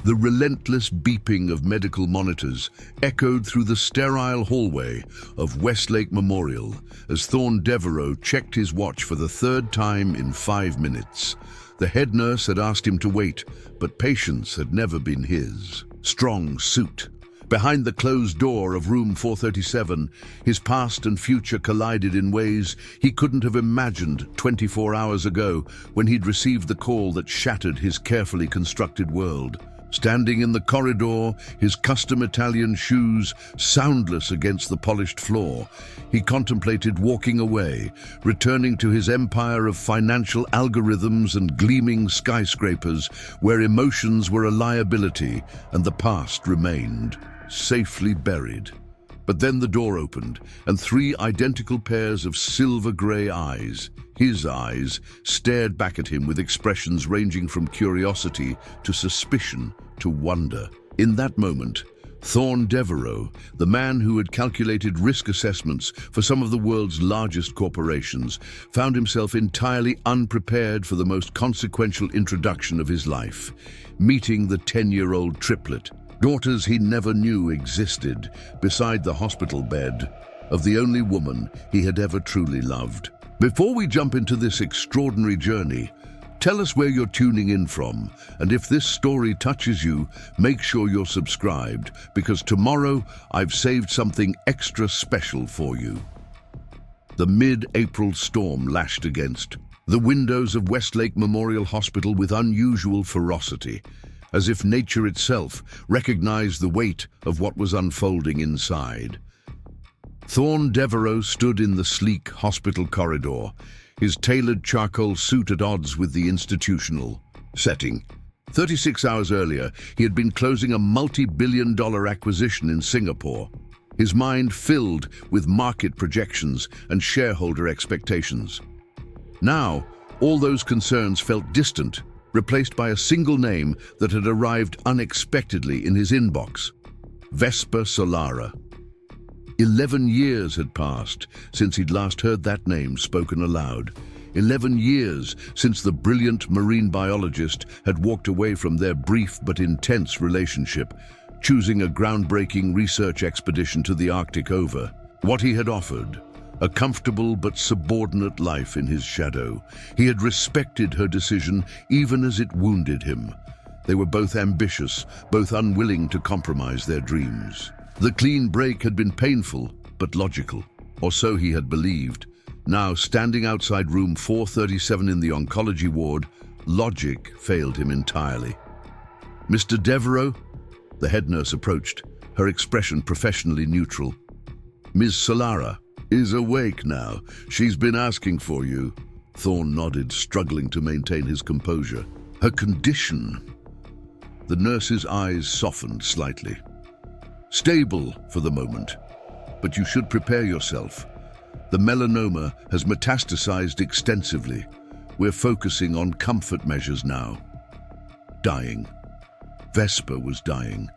The relentless beeping of medical monitors echoed through the sterile hallway of Westlake Memorial as Thorne Devereaux checked his watch for the third time in 5 minutes. The head nurse had asked him to wait, but patience had never been his strong suit. Behind the closed door of room 437, his past and future collided in ways he couldn't have imagined 24 hours ago when he'd received the call that shattered his carefully constructed world. Standing in the corridor, his custom Italian shoes soundless against the polished floor, he contemplated walking away, returning to his empire of financial algorithms and gleaming skyscrapers where emotions were a liability and the past remained safely buried. But then the door opened, and 3 identical pairs of silver-grey eyes, his eyes, stared back at him with expressions ranging from curiosity to suspicion to wonder. In that moment, Thorne Devereaux, the man who had calculated risk assessments for some of the world's largest corporations, found himself entirely unprepared for the most consequential introduction of his life, meeting the 10-year-old triplet, daughters he never knew existed, beside the hospital bed of the only woman he had ever truly loved. Before we jump into this extraordinary journey, tell us where you're tuning in from, and if this story touches you, make sure you're subscribed, because tomorrow I've saved something extra special for you. The mid-April storm lashed against the windows of Westlake Memorial Hospital with unusual ferocity, as if nature itself recognized the weight of what was unfolding inside. Thorne Devereaux stood in the sleek hospital corridor, his tailored charcoal suit at odds with the institutional setting. 36 hours earlier, he had been closing a multi-billion-dollar acquisition in Singapore, his mind filled with market projections and shareholder expectations. Now, all those concerns felt distant, replaced by a single name that had arrived unexpectedly in his inbox: Vesper Solara. 11 years had passed since he'd last heard that name spoken aloud. 11 years since the brilliant marine biologist had walked away from their brief but intense relationship, choosing a groundbreaking research expedition to the Arctic over what he had offered: a comfortable but subordinate life in his shadow. He had respected her decision even as it wounded him. They were both ambitious, both unwilling to compromise their dreams. The clean break had been painful but logical, or so he had believed. Now, standing outside room 437 in the oncology ward, logic failed him entirely. "Mr. Devereaux?" The head nurse approached, her expression professionally neutral. "Ms. Solara is awake now. She's been asking for you." Thorne nodded, struggling to maintain his composure. "Her condition?" The nurse's eyes softened slightly. "Stable for the moment, but you should prepare yourself. The melanoma has metastasized extensively. We're focusing on comfort measures now." Dying. Vesper was dying.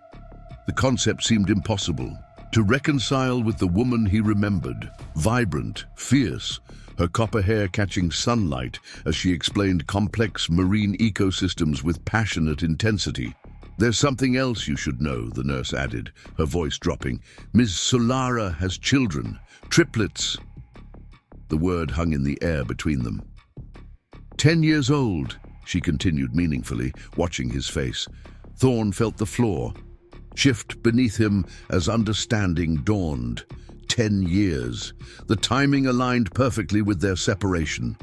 The concept seemed impossible. To reconcile with the woman he remembered, vibrant, fierce, her copper hair catching sunlight as she explained complex marine ecosystems with passionate intensity. "There's something else you should know," the nurse added, her voice dropping. "Ms. Solara has children, triplets." The word hung in the air between them. 10 years old, she continued meaningfully, watching his face. Thorne felt the floor shift beneath him as understanding dawned. 10 years. The timing aligned perfectly with their separation.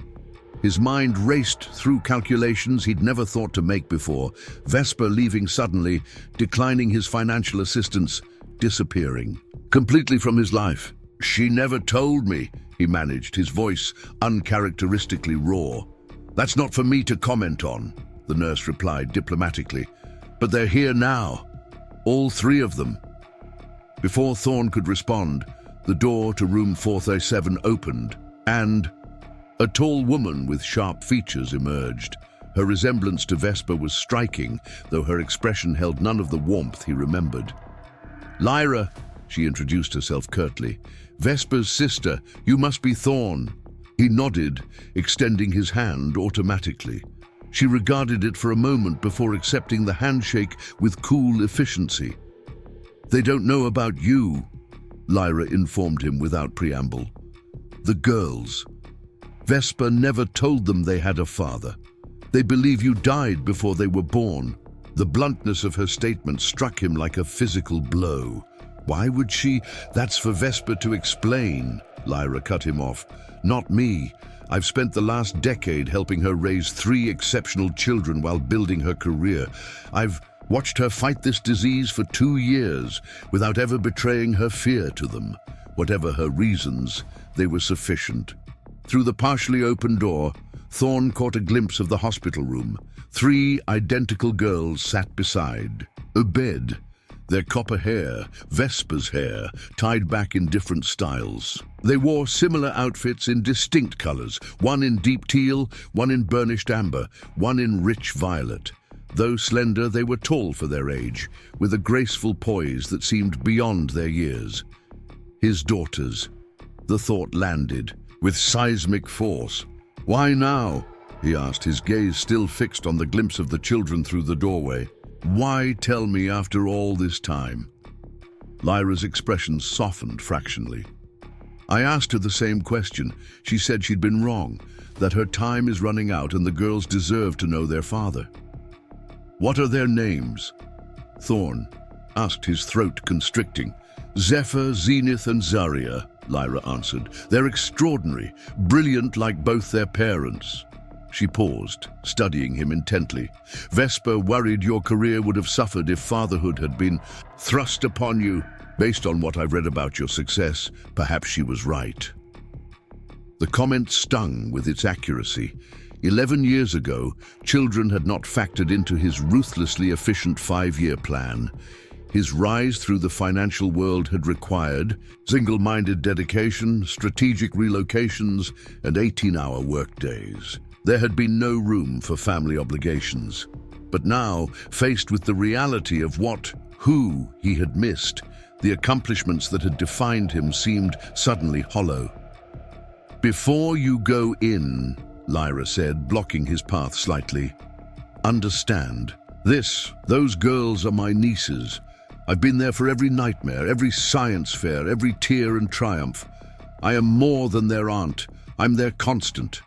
His mind raced through calculations he'd never thought to make before. Vesper leaving suddenly, declining his financial assistance, disappearing completely from his life. "She never told me," he managed, his voice uncharacteristically raw. "That's not for me to comment on," the nurse replied diplomatically. "But they're here now. All 3 of them." Before Thorne could respond, the door to room 437 opened, and a tall woman with sharp features emerged. Her resemblance to Vesper was striking, though her expression held none of the warmth he remembered. "Lyra," she introduced herself curtly. "Vesper's sister. You must be Thorne." He nodded, extending his hand automatically. She regarded it for a moment before accepting the handshake with cool efficiency. "They don't know about you," Lyra informed him without preamble. "The girls. Vesper never told them they had a father. They believe you died before they were born." The bluntness of her statement struck him like a physical blow. "Why would she? That's for Vesper to explain," Lyra cut him off. "Not me. I've spent the last decade helping her raise 3 exceptional children while building her career. I've watched her fight this disease for 2 years without ever betraying her fear to them. Whatever her reasons, they were sufficient." Through the partially open door, Thorne caught a glimpse of the hospital room. 3 identical girls sat beside a bed, their copper hair, Vesper's hair, tied back in different styles. They wore similar outfits in distinct colors, one in deep teal, one in burnished amber, one in rich violet. Though slender, they were tall for their age, with a graceful poise that seemed beyond their years. His daughters. The thought landed with seismic force. "Why now?" he asked, his gaze still fixed on the glimpse of the children through the doorway. "Why tell me after all this time?" Lyra's expression softened fractionally. "I asked her the same question. She said she'd been wrong, that her time is running out and the girls deserve to know their father." "What are their names?" Thorne asked, his throat constricting. "Zephyr, Zenith, and Zarya," Lyra answered. "They're extraordinary, brilliant like both their parents." She paused, studying him intently. "Vesper worried your career would have suffered if fatherhood had been thrust upon you. Based on what I've read about your success, perhaps she was right." The comment stung with its accuracy. 11 years ago, children had not factored into his ruthlessly efficient 5-year plan. His rise through the financial world had required single-minded dedication, strategic relocations, and 18-hour workdays. There had been no room for family obligations. But now, faced with the reality of who he had missed, the accomplishments that had defined him seemed suddenly hollow. "Before you go in," Lyra said, blocking his path slightly, "understand. Those girls are my nieces. I've been there for every nightmare, every science fair, every tear and triumph. I am more than their aunt. I'm their constant.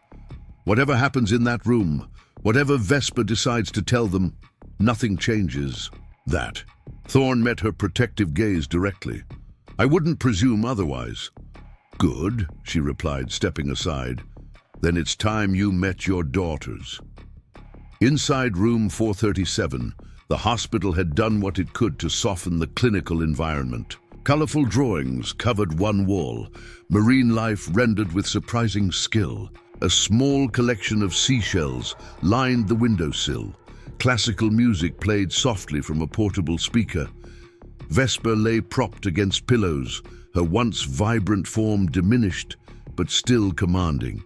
Whatever happens in that room, whatever Vesper decides to tell them, nothing changes that." Thorne met her protective gaze directly. "I wouldn't presume otherwise." "Good," she replied, stepping aside. "Then it's time you met your daughters." Inside room 437, the hospital had done what it could to soften the clinical environment. Colorful drawings covered one wall, marine life rendered with surprising skill. A small collection of seashells lined the windowsill. Classical music played softly from a portable speaker. Vesper lay propped against pillows, her once vibrant form diminished, but still commanding.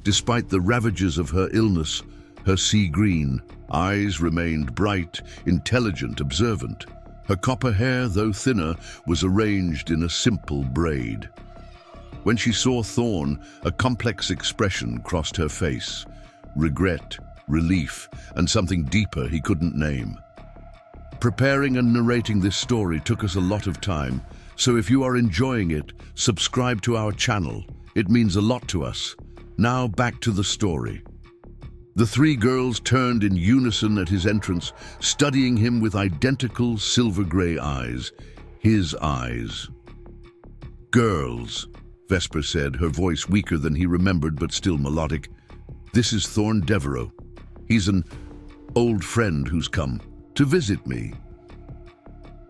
Despite the ravages of her illness, her sea-green eyes remained bright, intelligent, observant. Her copper hair, though thinner, was arranged in a simple braid. When she saw Thorne, a complex expression crossed her face. Regret, relief, and something deeper he couldn't name. Preparing and narrating this story took us a lot of time, so if you are enjoying it, subscribe to our channel. It means a lot to us. Now back to the story. The 3 girls turned in unison at his entrance, studying him with identical silver-gray eyes. His eyes. "Girls," Vesper said, her voice weaker than he remembered but still melodic. "This is Thorne Devereaux. He's an old friend who's come to visit me."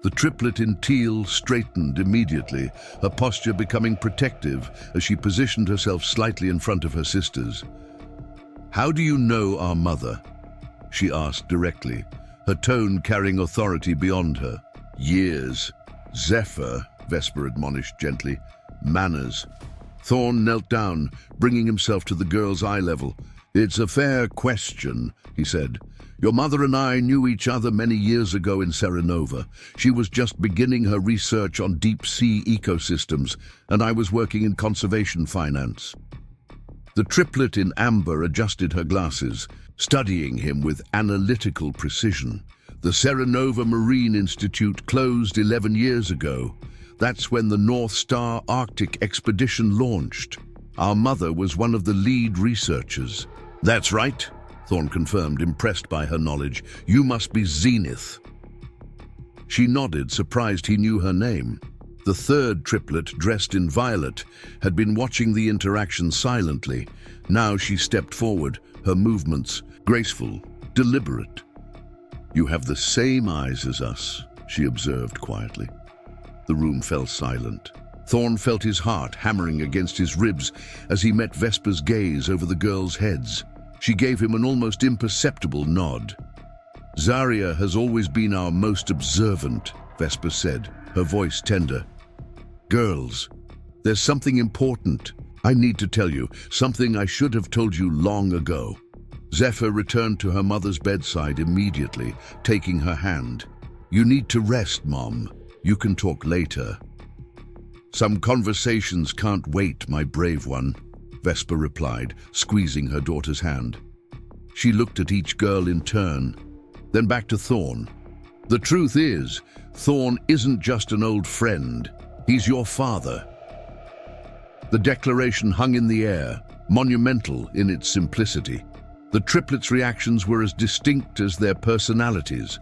The triplet in teal straightened immediately, her posture becoming protective as she positioned herself slightly in front of her sisters. "How do you know our mother?" she asked directly, her tone carrying authority beyond her. "Years." "Zephyr," Vesper admonished gently. "Manners." Thorne knelt down, bringing himself to the girl's eye level. "It's a fair question," he said. "Your mother and I knew each other many years ago in Serenova. She was just beginning her research on deep-sea ecosystems, and I was working in conservation finance." The triplet in amber adjusted her glasses, studying him with analytical precision. The Serenova Marine Institute closed 11 years ago. That's when the North Star Arctic expedition launched. Our mother was one of the lead researchers. That's right, Thorne confirmed, impressed by her knowledge. You must be Zenith. She nodded, surprised he knew her name. The third triplet, dressed in violet, had been watching the interaction silently. Now she stepped forward, her movements graceful, deliberate. You have the same eyes as us, she observed quietly. The room fell silent. Thorne felt his heart hammering against his ribs as he met Vesper's gaze over the girls' heads. She gave him an almost imperceptible nod. Zarya has always been our most observant, Vesper said, her voice tender. Girls, there's something important. I need to tell you, something I should have told you long ago. Zephyr returned to her mother's bedside immediately, taking her hand. You need to rest, Mom. You can talk later. Some conversations can't wait, my brave one, Vesper replied, squeezing her daughter's hand. She looked at each girl in turn, then back to Thorne. The truth is, Thorne isn't just an old friend. He's your father. The declaration hung in the air, monumental in its simplicity. The triplets' reactions were as distinct as their personalities.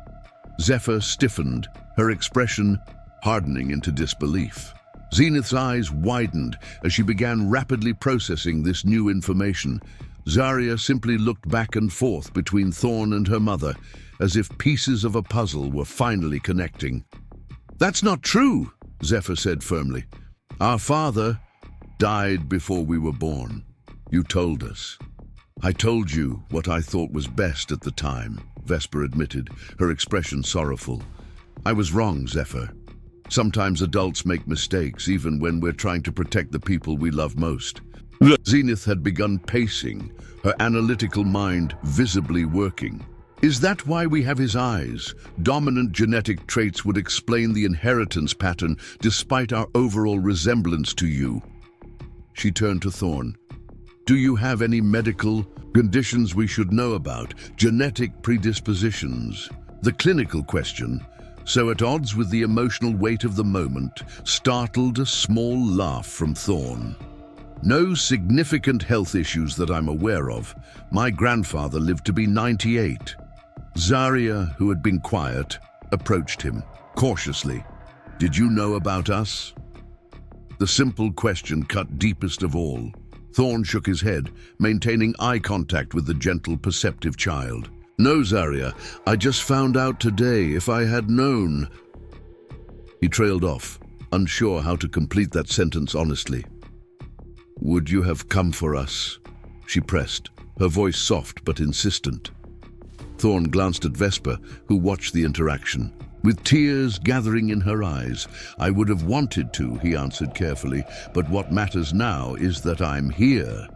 Zephyr stiffened, her expression hardening into disbelief. Zenith's eyes widened as she began rapidly processing this new information. Zarya simply looked back and forth between Thorne and her mother, as if pieces of a puzzle were finally connecting. That's not true, Zephyr said firmly. Our father died before we were born. You told us. I told you what I thought was best at the time, Vesper admitted, her expression sorrowful. I was wrong, Zephyr. Sometimes adults make mistakes, even when we're trying to protect the people we love most. Zenith had begun pacing, her analytical mind visibly working. Is that why we have his eyes? Dominant genetic traits would explain the inheritance pattern despite our overall resemblance to you. She turned to Thorne. Do you have any medical conditions we should know about? Genetic predispositions? The clinical question, so at odds with the emotional weight of the moment, startled a small laugh from Thorne. No significant health issues that I'm aware of. My grandfather lived to be 98. Zarya, who had been quiet, approached him, cautiously. Did you know about us? The simple question cut deepest of all. Thorne shook his head, maintaining eye contact with the gentle, perceptive child. No, Zarya, I just found out today. If I had known... He trailed off, unsure how to complete that sentence honestly. Would you have come for us? She pressed, her voice soft but insistent. Thorne glanced at Vesper, who watched the interaction. With tears gathering in her eyes, I would have wanted to, he answered carefully, but what matters now is that I'm here.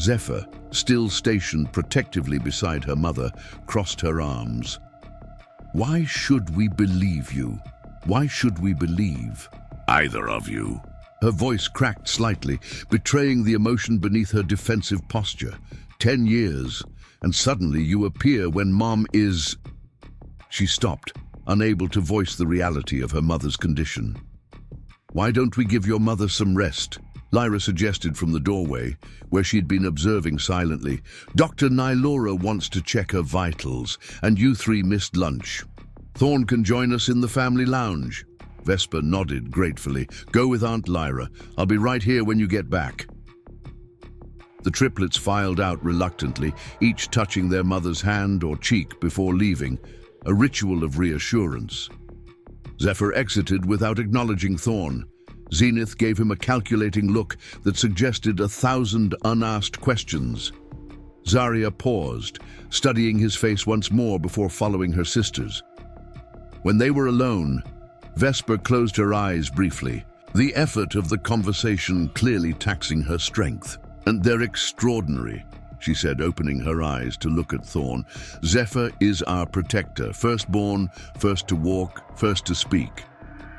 Zephyr, still stationed protectively beside her mother, crossed her arms. Why should we believe you? Why should we believe either of you? Her voice cracked slightly, betraying the emotion beneath her defensive posture. 10 years, and suddenly you appear when Mom is... She stopped, unable to voice the reality of her mother's condition. Why don't we give your mother some rest? Lyra suggested from the doorway, where she'd been observing silently. Dr. Nylora wants to check her vitals, and you three missed lunch. Thorne can join us in the family lounge. Vesper nodded gratefully. Go with Aunt Lyra. I'll be right here when you get back. The triplets filed out reluctantly, each touching their mother's hand or cheek before leaving, a ritual of reassurance. Zephyr exited without acknowledging Thorne. Zenith gave him a calculating look that suggested 1,000 unasked questions. Zarya paused, studying his face once more before following her sisters. When they were alone, Vesper closed her eyes briefly, the effort of the conversation clearly taxing her strength. And they're extraordinary, she said, opening her eyes to look at Thorne. Zephyr is our protector, firstborn, first to walk, first to speak.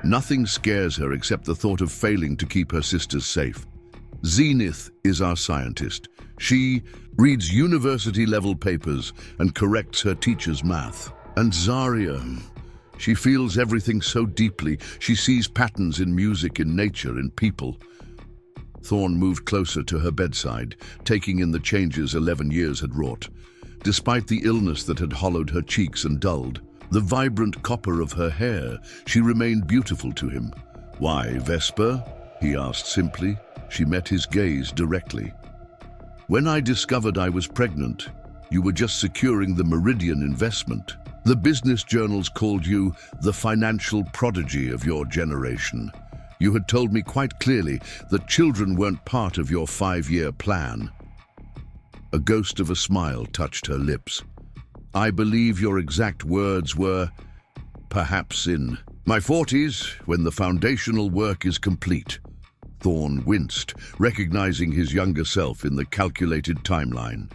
Nothing scares her except the thought of failing to keep her sisters safe. Zenith is our scientist. She reads university-level papers and corrects her teacher's math. And Zarya, she feels everything so deeply. She sees patterns in music, in nature, in people. Thorne moved closer to her bedside, taking in the changes 11 years had wrought. Despite the illness that had hollowed her cheeks and dulled the vibrant copper of her hair, she remained beautiful to him. "Why, Vesper?" he asked simply. She met his gaze directly. "When I discovered I was pregnant, you were just securing the Meridian investment. The business journals called you the financial prodigy of your generation. You had told me quite clearly that children weren't part of your 5-year plan." A ghost of a smile touched her lips. "I believe your exact words were, perhaps in my 40s, when the foundational work is complete." Thorne winced, recognizing his younger self in the calculated timeline.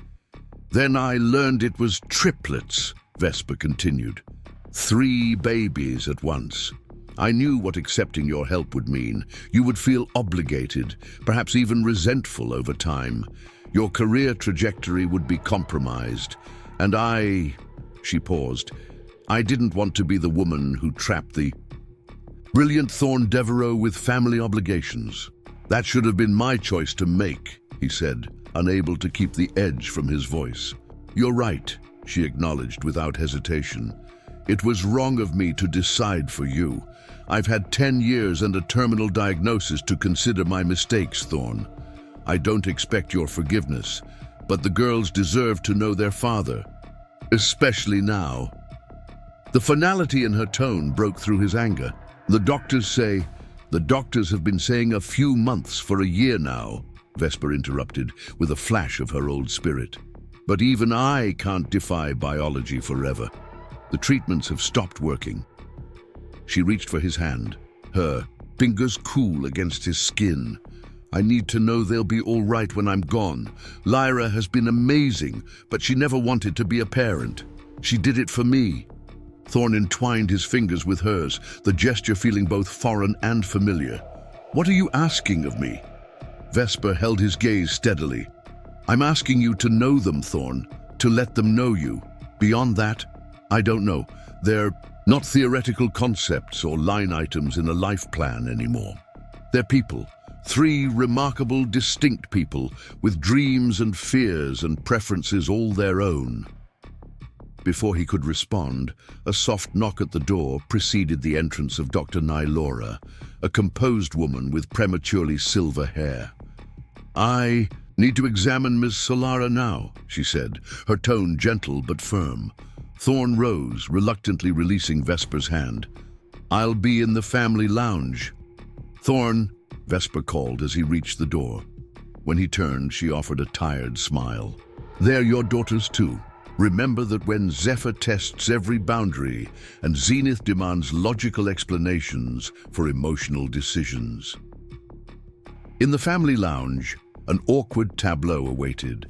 "Then I learned it was triplets," Vesper continued. 3 babies at once. I knew what accepting your help would mean. You would feel obligated, perhaps even resentful over time. Your career trajectory would be compromised. And she paused, I didn't want to be the woman who trapped the brilliant Thorne Devereaux with family obligations. That should have been my choice to make, he said, unable to keep the edge from his voice. You're right, she acknowledged without hesitation. It was wrong of me to decide for you. I've had 10 years and a terminal diagnosis to consider my mistakes, Thorne. I don't expect your forgiveness, but the girls deserve to know their father, especially now. The finality in her tone broke through his anger. The doctors have been saying a few months for a year now, Vesper interrupted with a flash of her old spirit. But even I can't defy biology forever. The treatments have stopped working. She reached for his hand, her fingers cool against his skin. I need to know they'll be all right when I'm gone. Lyra has been amazing, but she never wanted to be a parent. She did it for me. Thorne entwined his fingers with hers, the gesture feeling both foreign and familiar. What are you asking of me? Vesper held his gaze steadily. I'm asking you to know them, Thorne, to let them know you. Beyond that, I don't know. They're not theoretical concepts or line items in a life plan anymore. They're people. 3 remarkable, distinct people with dreams and fears and preferences all their own. Before he could respond, a soft knock at the door preceded the entrance of Dr. Nylora, a composed woman with prematurely silver hair. I need to examine Ms. Solara now, she said, her tone gentle but firm. Thorne rose, reluctantly releasing Vesper's hand. I'll be in the family lounge. Thorne, Vesper called as he reached the door. When he turned, she offered a tired smile. They're your daughters too. Remember that when Zephyr tests every boundary and Zenith demands logical explanations for emotional decisions. In the family lounge, an awkward tableau awaited.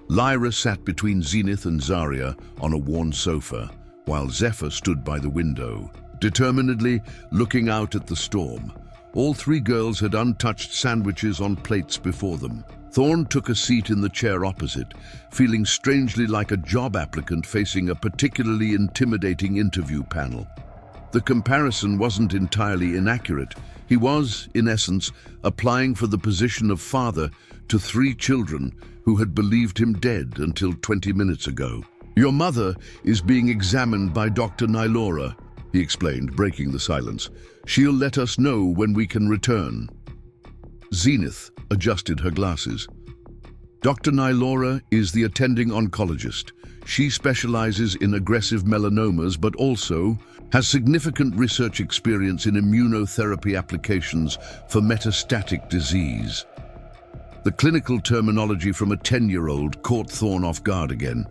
Lyra sat between Zenith and Zarya on a worn sofa, while Zephyr stood by the window, determinedly looking out at the storm. All 3 girls had untouched sandwiches on plates before them. Thorne took a seat in the chair opposite, feeling strangely like a job applicant facing a particularly intimidating interview panel. The comparison wasn't entirely inaccurate. He was, in essence, applying for the position of father to 3 children who had believed him dead until 20 minutes ago. Your mother is being examined by Dr. Nylora, he explained, breaking the silence. She'll let us know when we can return. Zenith adjusted her glasses. Dr. Nylora is the attending oncologist. She specializes in aggressive melanomas, but also has significant research experience in immunotherapy applications for metastatic disease. The clinical terminology from a 10-year-old caught Thorne off guard again.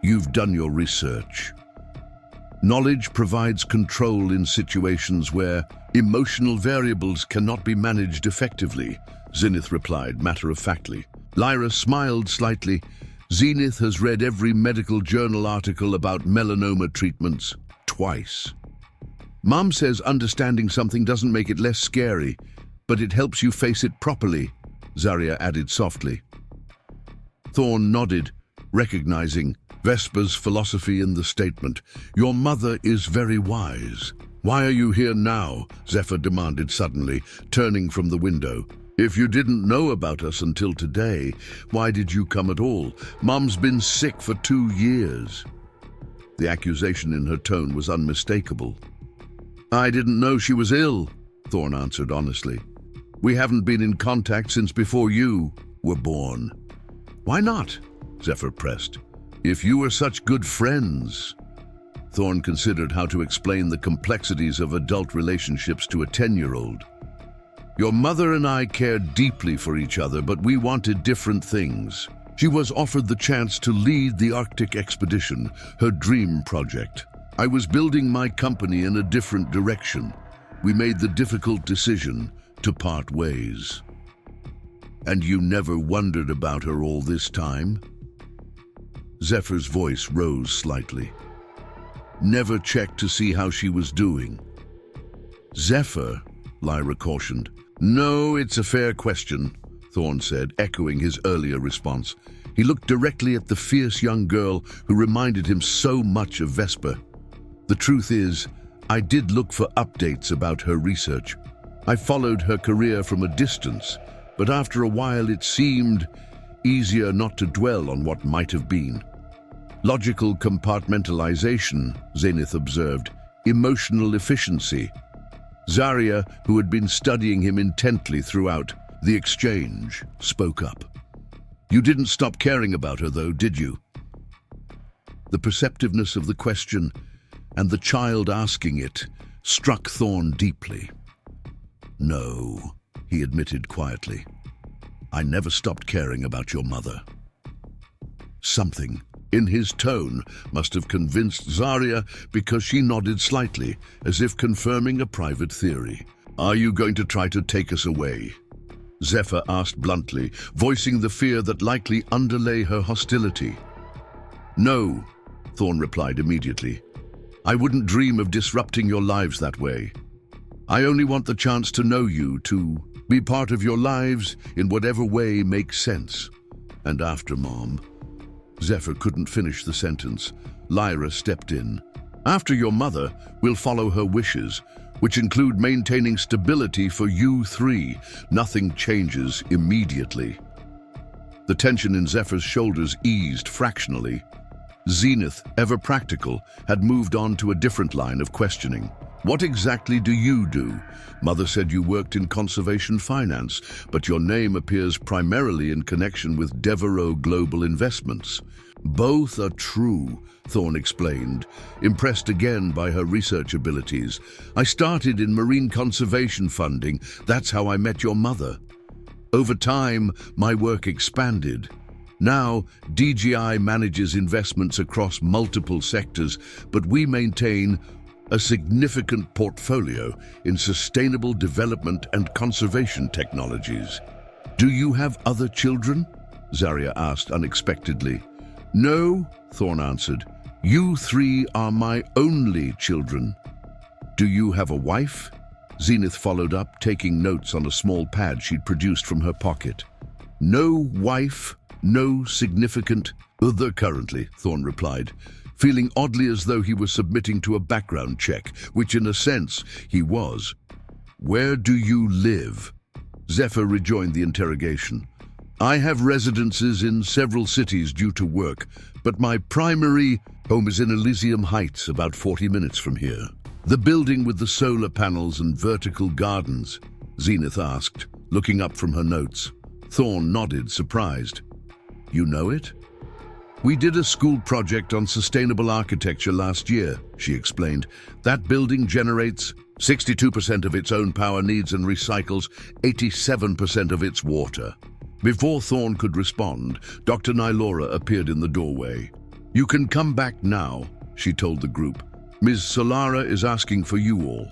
You've done your research. Knowledge provides control in situations where emotional variables cannot be managed effectively, Zenith replied matter-of-factly. Lyra smiled slightly. Zenith has read every medical journal article about melanoma treatments twice. Mom says understanding something doesn't make it less scary, but it helps you face it properly, Zarya added softly. Thorne nodded, recognizing Vesper's philosophy in the statement. "Your mother is very wise." "Why are you here now?" Zephyr demanded suddenly, turning from the window. "If you didn't know about us until today, why did you come at all? Mom's been sick for 2 years. The accusation in her tone was unmistakable. "I didn't know she was ill," Thorne answered honestly. "We haven't been in contact since before you were born." "Why not?" Zephyr pressed. "If you were such good friends." Thorne considered how to explain the complexities of adult relationships to a 10-year-old. "Your mother and I cared deeply for each other, but we wanted different things. She was offered the chance to lead the Arctic expedition, her dream project. I was building my company in a different direction. We made the difficult decision to part ways." "And you never wondered about her all this time?" Zephyr's voice rose slightly. "Never checked to see how she was doing?" "Zephyr," Lyra cautioned. "No, it's a fair question," Thorne said, echoing his earlier response. He looked directly at the fierce young girl who reminded him so much of Vesper. "The truth is, I did look for updates about her research. I followed her career from a distance, but after a while it seemed easier not to dwell on what might have been." "Logical compartmentalization," Zenith observed. "Emotional efficiency." Zarya, who had been studying him intently throughout the exchange, spoke up. "You didn't stop caring about her, though, did you?" The perceptiveness of the question and the child asking it struck Thorne deeply. "No," he admitted quietly. "I never stopped caring about your mother." Something in his tone must have convinced Zarya, because she nodded slightly, as if confirming a private theory. "Are you going to try to take us away?" Zephyr asked bluntly, voicing the fear that likely underlay her hostility. "No," Thorne replied immediately. "I wouldn't dream of disrupting your lives that way. I only want the chance to know you, to be part of your lives in whatever way makes sense. And after Mom..." Zephyr couldn't finish the sentence. Lyra stepped in. "After your mother, we'll follow her wishes, which include maintaining stability for you three. Nothing changes immediately." The tension in Zephyr's shoulders eased fractionally. Zenith, ever practical, had moved on to a different line of questioning. "What exactly do you do? Mother said you worked in conservation finance, but your name appears primarily in connection with Devereaux Global Investments." "Both are true," Thorne explained, impressed again by her research abilities. "I started in marine conservation funding. That's how I met your mother. Over time, my work expanded. Now, DGI manages investments across multiple sectors, but we maintain a significant portfolio in sustainable development and conservation technologies." "Do you have other children?" Zarya asked unexpectedly. "No," Thorne answered. "You three are my only children." "Do you have a wife?" Zenith followed up, taking notes on a small pad she'd produced from her pocket. "No wife, no significant other currently," Thorne replied, feeling oddly as though he was submitting to a background check, which in a sense he was. "Where do you live?" Zephyr rejoined the interrogation. "I have residences in several cities due to work, but my primary home is in Elysium Heights, about 40 minutes from here." "The building with the solar panels and vertical gardens?" Zenith asked, looking up from her notes. Thorne nodded, surprised. "You know it?" "We did a school project on sustainable architecture last year," she explained. "That building generates 62% of its own power needs and recycles 87% of its water." Before Thorne could respond, Dr. Nylora appeared in the doorway. "You can come back now," she told the group. "Ms. Solara is asking for you all."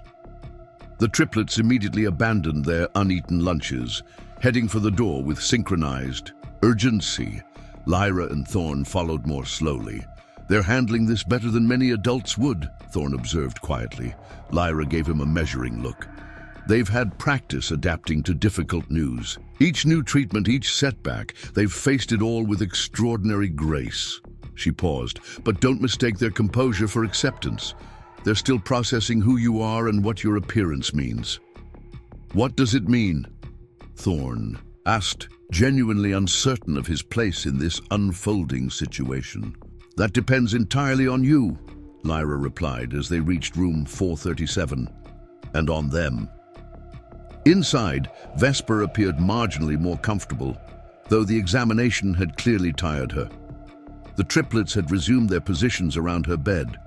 The triplets immediately abandoned their uneaten lunches, heading for the door with synchronized urgency. Lyra and Thorne followed more slowly. "They're handling this better than many adults would," Thorne observed quietly. Lyra gave him a measuring look. They've had practice adapting to difficult news. Each new treatment, each setback, they've faced it all with extraordinary grace. She paused, but don't mistake their composure for acceptance. They're still processing who you are and what your appearance means. What does it mean? Thorne asked, genuinely uncertain of his place in this unfolding situation. That depends entirely on you, Lyra replied as they reached room 437, and on them. Inside, Vesper appeared marginally more comfortable, though the examination had clearly tired her. The triplets had resumed their positions around her bed,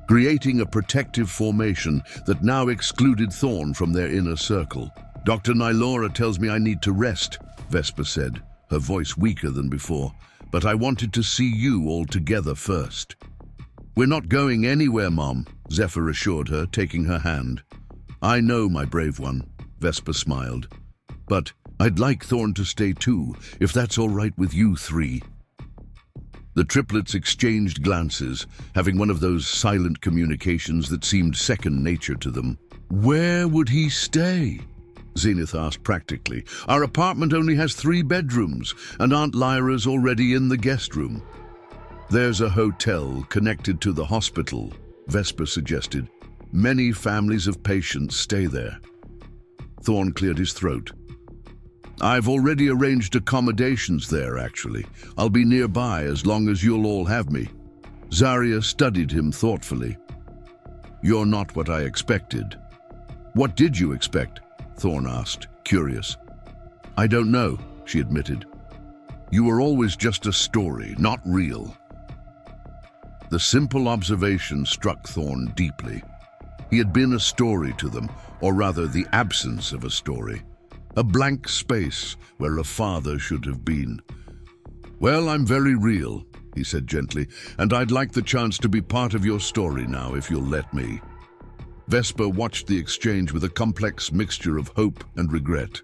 creating a protective formation that now excluded Thorne from their inner circle. Dr. Nylora tells me I need to rest, Vesper said, her voice weaker than before, but I wanted to see you all together first. We're not going anywhere, Mom, Zephyr assured her, taking her hand. I know, my brave one, Vesper smiled. But I'd like Thorne to stay too, if that's all right with you three. The triplets exchanged glances, having one of those silent communications that seemed second nature to them. Where would he stay? Zenith asked practically. Our apartment only has 3 bedrooms, and Aunt Lyra's already in the guest room. There's a hotel connected to the hospital, Vesper suggested. Many families of patients stay there. Thorne cleared his throat. I've already arranged accommodations there, actually. I'll be nearby as long as you'll all have me. Zarya studied him thoughtfully. You're not what I expected. What did you expect? Thorne asked, curious. I don't know, she admitted. You were always just a story, not real. The simple observation struck Thorne deeply. He had been a story to them, or rather the absence of a story. A blank space where a father should have been. Well, I'm very real, he said gently, and I'd like the chance to be part of your story now, if you'll let me. Vesper watched the exchange with a complex mixture of hope and regret.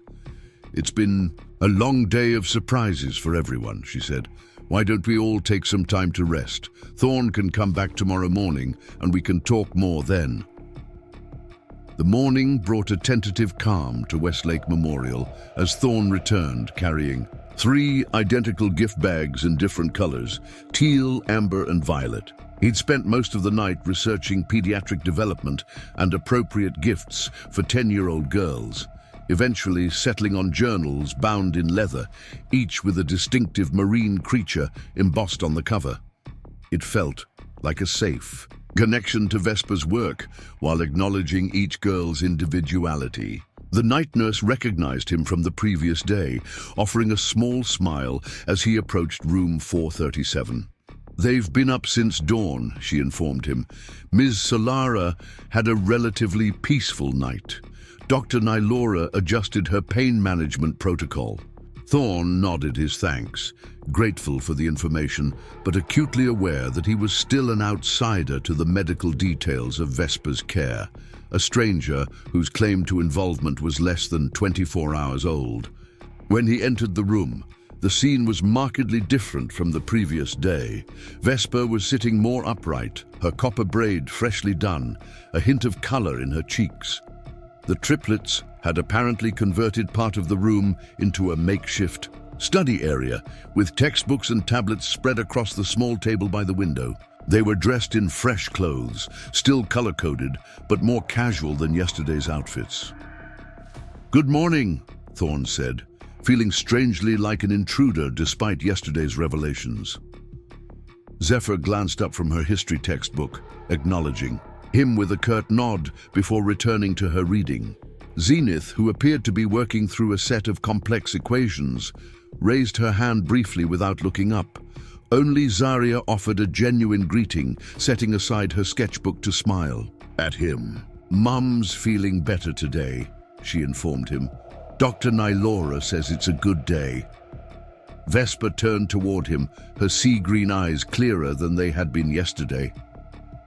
It's been a long day of surprises for everyone, she said. Why don't we all take some time to rest? Thorne can come back tomorrow morning, and we can talk more then. The morning brought a tentative calm to Westlake Memorial as Thorne returned carrying 3 identical gift bags in different colors, teal, amber, and violet. He'd spent most of the night researching pediatric development and appropriate gifts for 10-year-old girls, eventually settling on journals bound in leather, each with a distinctive marine creature embossed on the cover. It felt like a safe connection to Vesper's work, while acknowledging each girl's individuality. The night nurse recognized him from the previous day, offering a small smile as he approached room 437. They've been up since dawn, she informed him. Ms. Solara had a relatively peaceful night. Dr. Nylora adjusted her pain management protocol. Thorne nodded his thanks, grateful for the information, but acutely aware that he was still an outsider to the medical details of Vesper's care, a stranger whose claim to involvement was less than 24 hours old. When he entered the room, the scene was markedly different from the previous day. Vesper was sitting more upright, her copper braid freshly done, a hint of color in her cheeks. The triplets had apparently converted part of the room into a makeshift study area, with textbooks and tablets spread across the small table by the window. They were dressed in fresh clothes, still color-coded, but more casual than yesterday's outfits. Good morning, Thorne said, feeling strangely like an intruder despite yesterday's revelations. Zephyr glanced up from her history textbook, acknowledging him with a curt nod before returning to her reading. Zenith, who appeared to be working through a set of complex equations, raised her hand briefly without looking up. Only Zarya offered a genuine greeting, setting aside her sketchbook to smile at him. Mum's feeling better today, she informed him. Dr. Nylora says it's a good day. Vesper turned toward him, her sea-green eyes clearer than they had been yesterday.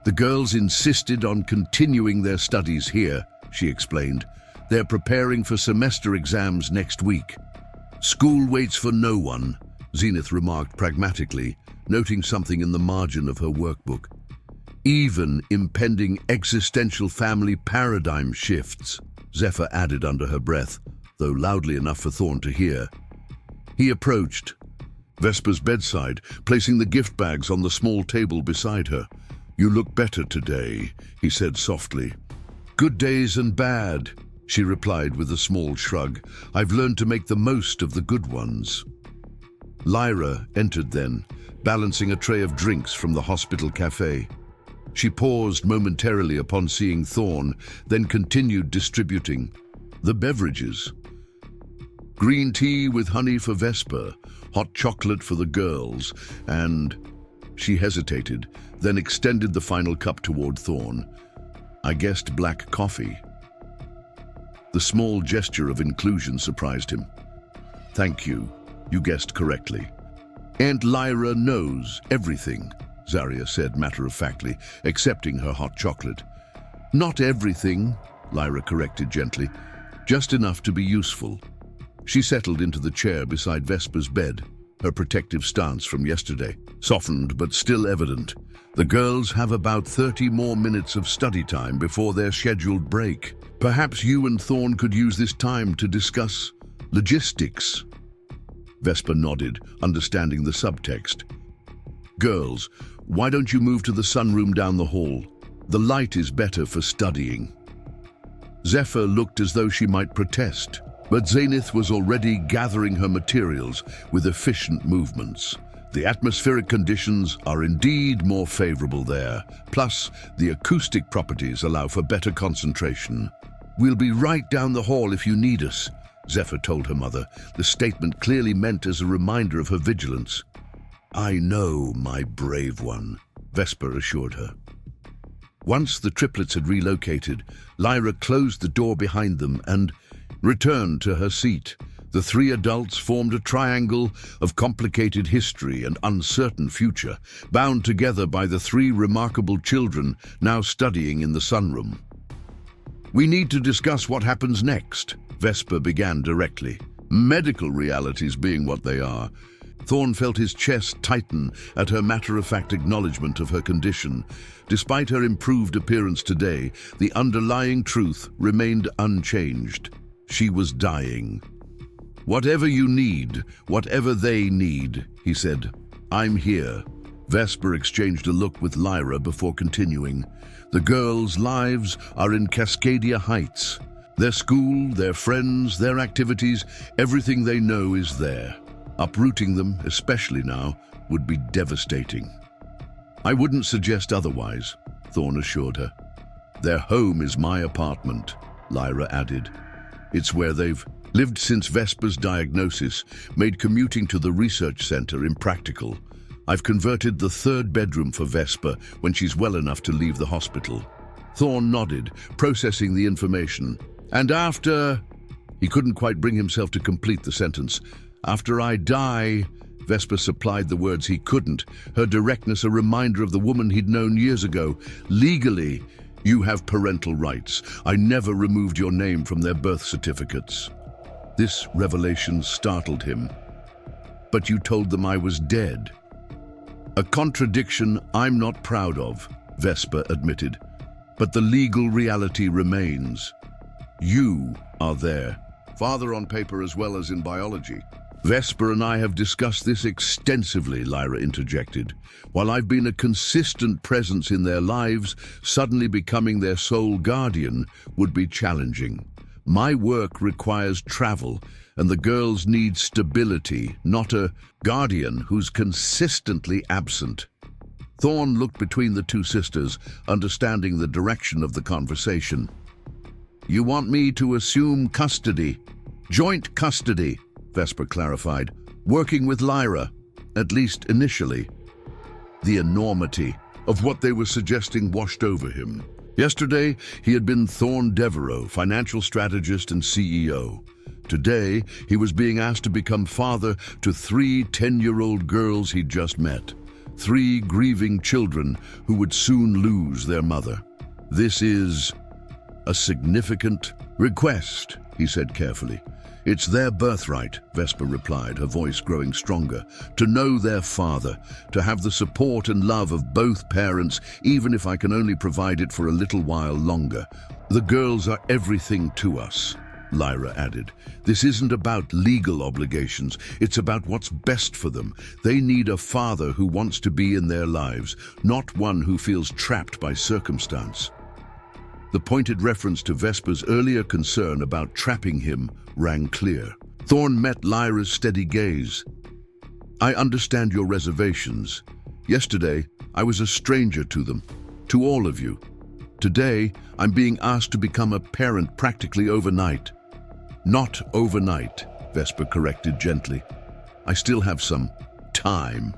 The girls insisted on continuing their studies here, she explained. They're preparing for semester exams next week. School waits for no one, Zenith remarked pragmatically, noting something in the margin of her workbook. Even impending existential family paradigm shifts. Zephyr added under her breath, though loudly enough for Thorne to hear. He approached Vesper's bedside, placing the gift bags on the small table beside her. "You look better today," he said softly. "Good days and bad," she replied with a small shrug. "I've learned to make the most of the good ones." Lyra entered then, balancing a tray of drinks from the hospital cafe. She paused momentarily upon seeing Thorne, then continued distributing the beverages. Green tea with honey for Vesper, hot chocolate for the girls, and... She hesitated, then extended the final cup toward Thorne. "I guessed black coffee." The small gesture of inclusion surprised him. "Thank you. You guessed correctly." "Aunt Lyra knows everything," Zarya said matter-of-factly, accepting her hot chocolate. "Not everything," Lyra corrected gently. "Just enough to be useful." She settled into the chair beside Vesper's bed, her protective stance from yesterday, softened but still evident. "The girls have about 30 more minutes of study time before their scheduled break. Perhaps you and Thorne could use this time to discuss logistics." Vesper nodded, understanding the subtext. "Girls, why don't you move to the sunroom down the hall? The light is better for studying." Zephyr looked as though she might protest, but Zenith was already gathering her materials with efficient movements. The atmospheric conditions are indeed more favorable there, plus the acoustic properties allow for better concentration. "We'll be right down the hall if you need us," Zephyr told her mother, the statement clearly meant as a reminder of her vigilance. "I know, my brave one," Vesper assured her. Once the triplets had relocated, Lyra closed the door behind them and returned to her seat. The three adults formed a triangle of complicated history and uncertain future, bound together by the three remarkable children now studying in the sunroom. "We need to discuss what happens next," Vesper began directly. "Medical realities being what they are." Thorne felt his chest tighten at her matter-of-fact acknowledgement of her condition. Despite her improved appearance today, the underlying truth remained unchanged. She was dying. "Whatever you need, whatever they need," he said. "I'm here." Vesper exchanged a look with Lyra before continuing. "The girls' lives are in Cascadia Heights. Their school, their friends, their activities, everything they know is there. Uprooting them, especially now, would be devastating." "I wouldn't suggest otherwise," Thorne assured her. "Their home is my apartment," Lyra added. "It's where they've lived since Vesper's diagnosis, made commuting to the research center impractical. I've converted the third bedroom for Vesper when she's well enough to leave the hospital." Thorne nodded, processing the information. "And after..." He couldn't quite bring himself to complete the sentence. "After I die..." Vesper supplied the words he couldn't, her directness a reminder of the woman he'd known years ago. "Legally, you have parental rights. I never removed your name from their birth certificates." This revelation startled him. "But you told them I was dead." "A contradiction I'm not proud of," Vesper admitted. "But the legal reality remains. You are their father on paper as well as in biology." "Vesper and I have discussed this extensively," Lyra interjected. "While I've been a consistent presence in their lives, suddenly becoming their sole guardian would be challenging. My work requires travel, and the girls need stability, not a guardian who's consistently absent." Thorne looked between the two sisters, understanding the direction of the conversation. "You want me to assume custody?" "Joint custody," Vesper clarified, "working with Lyra, at least initially." The enormity of what they were suggesting washed over him. Yesterday, he had been Thorne Devereaux, financial strategist and CEO. Today, he was being asked to become father to 3 10-year-old girls he'd just met. 3 grieving children who would soon lose their mother. "This is a significant request," he said carefully. It's their birthright, Vesper replied, her voice growing stronger, to know their father, to have the support and love of both parents, even if I can only provide it for a little while longer. The girls are everything to us, Lyra added. This isn't about legal obligations, it's about what's best for them. They need a father who wants to be in their lives, not one who feels trapped by circumstance. The pointed reference to Vesper's earlier concern about trapping him rang clear. Thorne met Lyra's steady gaze. I understand your reservations. Yesterday, I was a stranger to them, to all of you. Today, I'm being asked to become a parent practically overnight. Not overnight, Vesper corrected gently. I still have some time.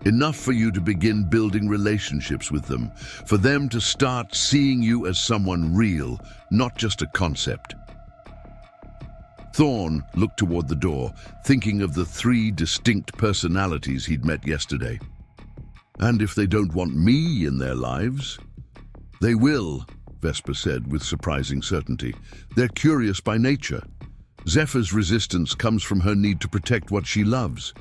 Enough for you to begin building relationships with them, for them to start seeing you as someone real, not just a concept. Thorne looked toward the door, thinking of the 3 distinct personalities he'd met yesterday. And if they don't want me in their lives? They will, Vesper said with surprising certainty. They're curious by nature. Zephyr's resistance comes from her need to protect what she loves.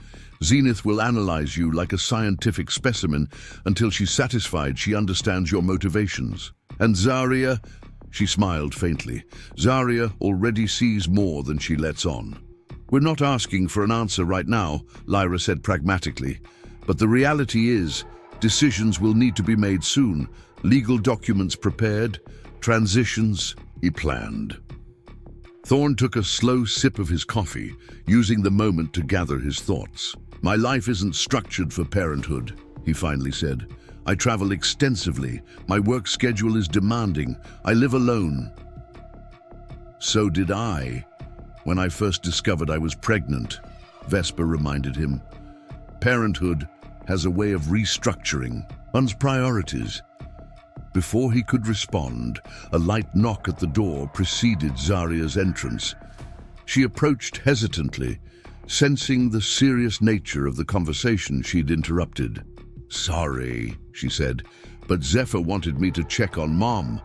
Zenith will analyze you like a scientific specimen until she's satisfied she understands your motivations. And Zarya, she smiled faintly, Zarya already sees more than she lets on. We're not asking for an answer right now, Lyra said pragmatically. But the reality is, decisions will need to be made soon. Legal documents prepared, transitions planned. Thorne took a slow sip of his coffee, using the moment to gather his thoughts. My life isn't structured for parenthood, he finally said. I travel extensively. My work schedule is demanding. I live alone. So did I. When I first discovered I was pregnant, Vesper reminded him. Parenthood has a way of restructuring one's priorities. Before he could respond, a light knock at the door preceded Zarya's entrance. She approached hesitantly, sensing the serious nature of the conversation she'd interrupted. Sorry, she said, but Zephyr wanted me to check on Mom.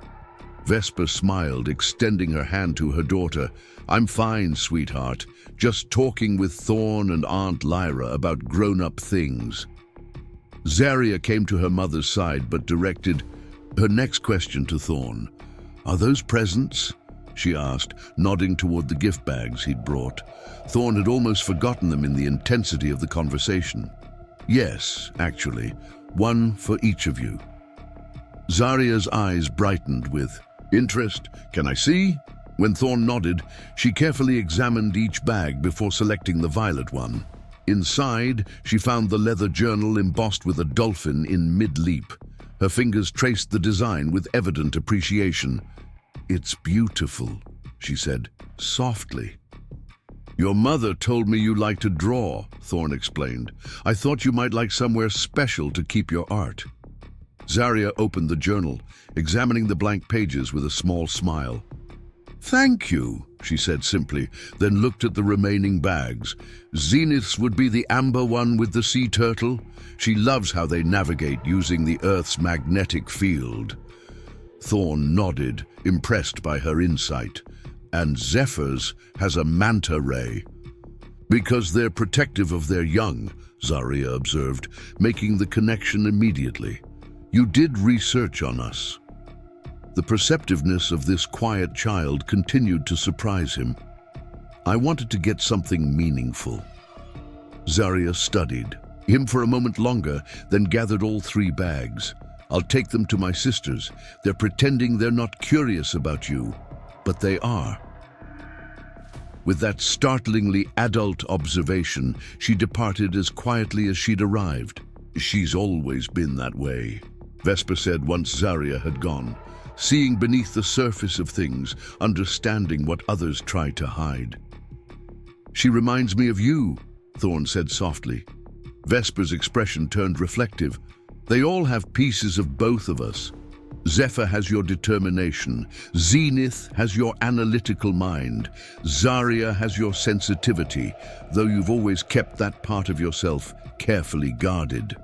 Vesper smiled, extending her hand to her daughter. I'm fine, sweetheart. Just talking with Thorne and Aunt Lyra about grown-up things. Zarya came to her mother's side but directed her next question to Thorne. Are those presents? She asked, nodding toward the gift bags he'd brought. Thorne had almost forgotten them in the intensity of the conversation. Yes, actually, one for each of you. Zarya's eyes brightened with interest. Can I see? When Thorne nodded, she carefully examined each bag before selecting the violet one. Inside, she found the leather journal embossed with a dolphin in mid-leap. Her fingers traced the design with evident appreciation. It's beautiful, she said, softly. Your mother told me you like to draw, Thorne explained. I thought you might like somewhere special to keep your art. Zarya opened the journal, examining the blank pages with a small smile. Thank you, she said simply, then looked at the remaining bags. Zenith's would be the amber one with the sea turtle. She loves how they navigate using the Earth's magnetic field. Thorne nodded, impressed by her insight. And Zephyr's has a manta ray. Because they're protective of their young, Zarya observed, making the connection immediately. You did research on us. The perceptiveness of this quiet child continued to surprise him. I wanted to get something meaningful. Zarya studied him for a moment longer, then gathered all 3 bags. I'll take them to my sisters. They're pretending they're not curious about you, but they are. With that startlingly adult observation, she departed as quietly as she'd arrived. She's always been that way, Vesper said once Zarya had gone. Seeing beneath the surface of things, understanding what others try to hide. She reminds me of you, Thorne said softly. Vesper's expression turned reflective. They all have pieces of both of us. Zephyr has your determination. Zenith has your analytical mind. Zarya has your sensitivity, though you've always kept that part of yourself carefully guarded.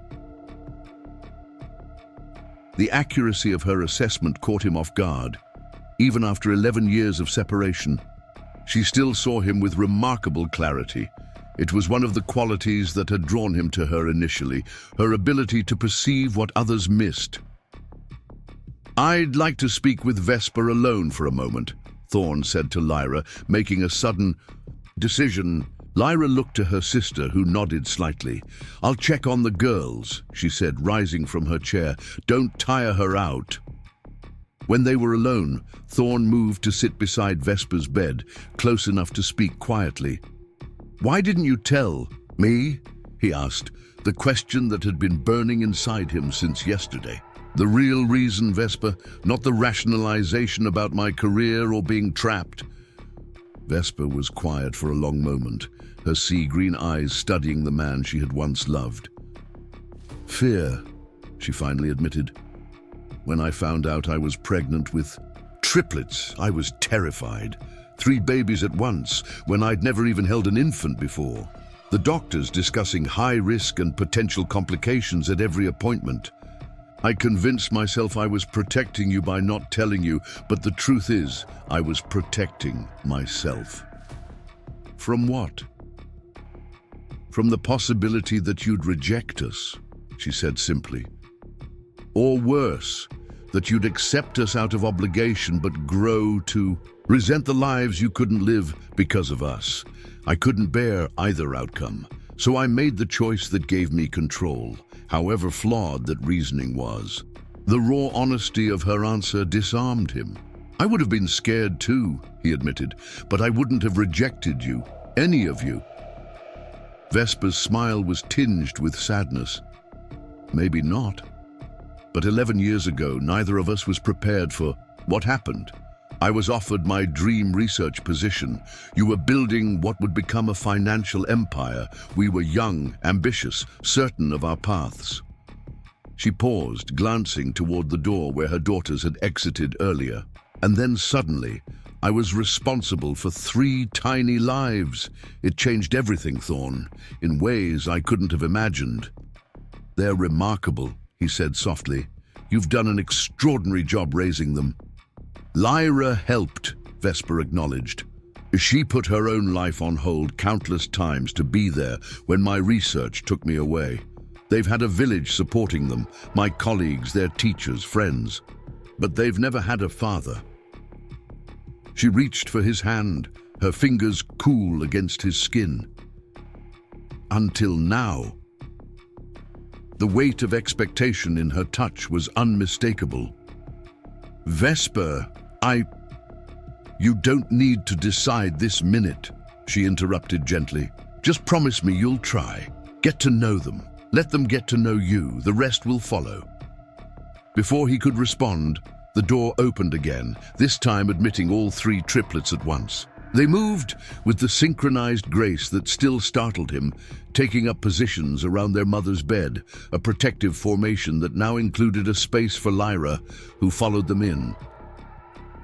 The accuracy of her assessment caught him off guard. Even after 11 years of separation, She still saw him with remarkable clarity. It was one of the qualities that had drawn him to her initially, her ability to perceive what others missed. "I'd like to speak with Vesper alone for a moment," Thorne said to Lyra, making a sudden decision. Lyra looked to her sister, who nodded slightly. "I'll check on the girls," she said, rising from her chair. "Don't tire her out." When they were alone, Thorne moved to sit beside Vesper's bed, close enough to speak quietly. "Why didn't you tell me?" he asked, the question that had been burning inside him since yesterday. "The real reason, Vesper, not the rationalization about my career or being trapped." Vesper was quiet for a long moment, her sea-green eyes studying the man she had once loved. "Fear," she finally admitted. "When I found out I was pregnant with triplets, I was terrified. 3 babies at once, when I'd never even held an infant before. The doctors discussing high risk and potential complications at every appointment. I convinced myself I was protecting you by not telling you, but the truth is, I was protecting myself." "From what?" "From the possibility that you'd reject us," she said simply. "Or worse, that you'd accept us out of obligation but grow to resent the lives you couldn't live because of us. I couldn't bear either outcome, so I made the choice that gave me control, however flawed that reasoning was." The raw honesty of her answer disarmed him. "I would have been scared too," he admitted, "but I wouldn't have rejected you, any of you." Vesper's smile was tinged with sadness. "Maybe not. But 11 years ago, neither of us was prepared for what happened. I was offered my dream research position. You were building what would become a financial empire. We were young, ambitious, certain of our paths." She paused, glancing toward the door where her daughters had exited earlier. "And then suddenly, I was responsible for 3 tiny lives. It changed everything, Thorne, in ways I couldn't have imagined." "They're remarkable," he said softly. "You've done an extraordinary job raising them." "Lyra helped," Vesper acknowledged. "She put her own life on hold countless times to be there when my research took me away. They've had a village supporting them, my colleagues, their teachers, friends. But they've never had a father." She reached for his hand, her fingers cool against his skin. "Until now." The weight of expectation in her touch was unmistakable. "Vesper, You don't need to decide this minute," she interrupted gently. "Just promise me you'll try. Get to know them. Let them get to know you. The rest will follow." Before he could respond, the door opened again, this time admitting all 3 triplets at once. They moved with the synchronized grace that still startled him, taking up positions around their mother's bed, a protective formation that now included a space for Lyra, who followed them in.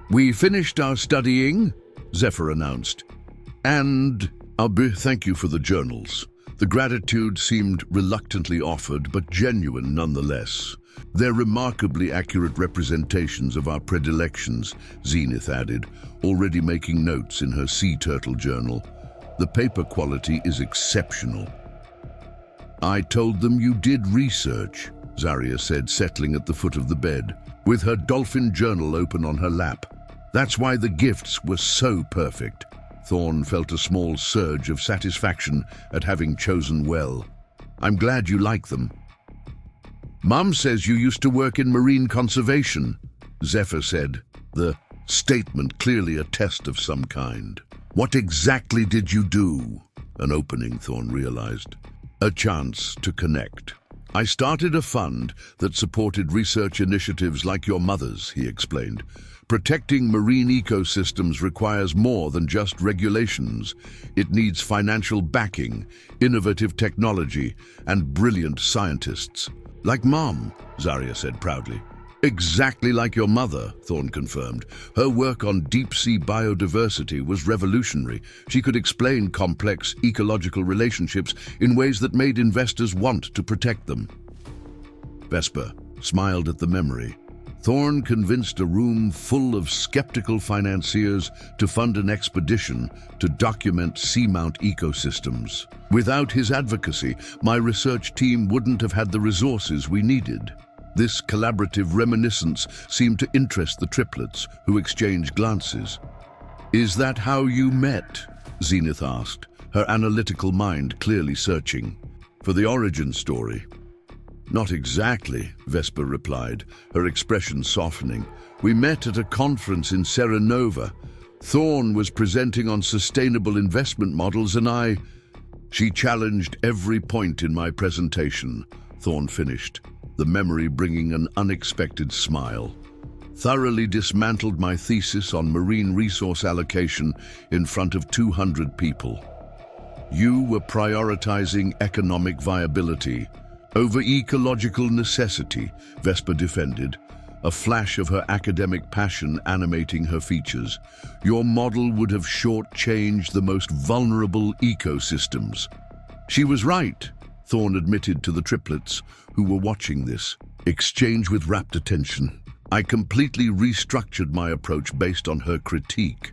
"We finished our studying," Zephyr announced. "And thank you for the journals." The gratitude seemed reluctantly offered, but genuine nonetheless. "They're remarkably accurate representations of our predilections," Zenith added, already making notes in her sea turtle journal. "The paper quality is exceptional." "I told them you did research," Zarya said, settling at the foot of the bed, with her dolphin journal open on her lap. "That's why the gifts were so perfect." Thorne felt a small surge of satisfaction at having chosen well. "I'm glad you like them." "Mum says you used to work in marine conservation," Zephyr said, the statement clearly a test of some kind. "What exactly did you do?" An opening, Thorne realized. A chance to connect. "I started a fund that supported research initiatives like your mother's," he explained. "Protecting marine ecosystems requires more than just regulations. It needs financial backing, innovative technology, and brilliant scientists. Like Mom," Zarya said proudly. "Exactly like your mother," Thorne confirmed. "Her work on deep-sea biodiversity was revolutionary. She could explain complex ecological relationships in ways that made investors want to protect them." Vesper smiled at the memory. Thorne convinced a room full of skeptical financiers to fund an expedition to document seamount ecosystems. Without his advocacy, my research team wouldn't have had the resources we needed. This collaborative reminiscence seemed to interest the triplets, who exchanged glances. "Is that how you met?" Zenith asked, her analytical mind clearly searching for the origin story. "Not exactly," Vesper replied, her expression softening. "We met at a conference in Serenova. Thorne was presenting on sustainable investment models and She challenged every point in my presentation," Thorne finished, the memory bringing an unexpected smile. "Thoroughly dismantled my thesis on marine resource allocation in front of 200 people. You were prioritizing economic viability over ecological necessity," Vesper defended, a flash of her academic passion animating her features. "Your model would have shortchanged the most vulnerable ecosystems." "She was right," Thorne admitted to the triplets, who were watching this exchange with rapt attention. "I completely restructured my approach based on her critique.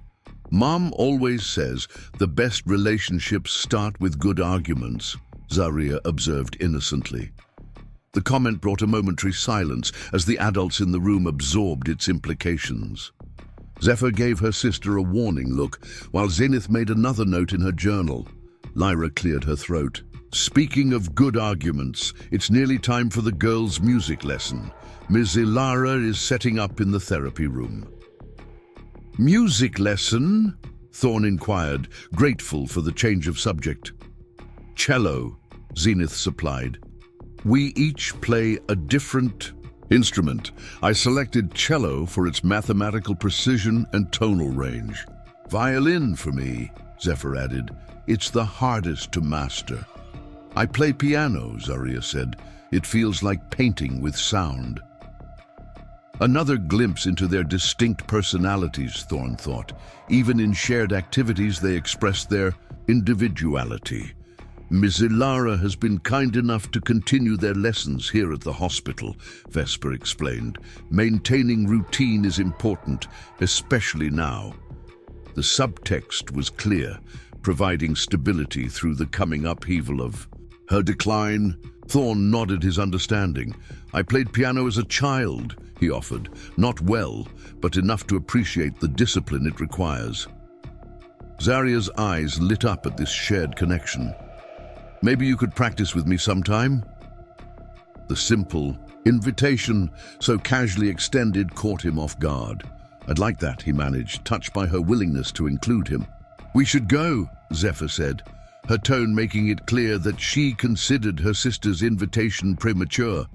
Mom always says the best relationships start with good arguments," Zaria observed innocently. The comment brought a momentary silence as the adults in the room absorbed its implications. Zephyr gave her sister a warning look, while Zenith made another note in her journal. Lyra cleared her throat. "Speaking of good arguments, it's nearly time for the girls' music lesson. Ms. Ilara is setting up in the therapy room." "Music lesson?" Thorne inquired, grateful for the change of subject. "Cello," Zenith supplied. "We each play a different instrument. I selected cello for its mathematical precision and tonal range. Violin for me," Zephyr added. "It's the hardest to master." "I play piano," Zaria said. "It feels like painting with sound." Another glimpse into their distinct personalities, Thorne thought. Even in shared activities, they expressed their individuality. "Ms. Ilara has been kind enough to continue their lessons here at the hospital," Vesper explained. "Maintaining routine is important, especially now." The subtext was clear, providing stability through the coming upheaval of her decline. Thorne nodded his understanding. "I played piano as a child," he offered. "Not well, but enough to appreciate the discipline it requires." Zaria's eyes lit up at this shared connection. "Maybe you could practice with me sometime?" The simple invitation, so casually extended, caught him off guard. "I'd like that," he managed, touched by her willingness to include him. "We should go," Zephyr said, her tone making it clear that she considered her sister's invitation premature.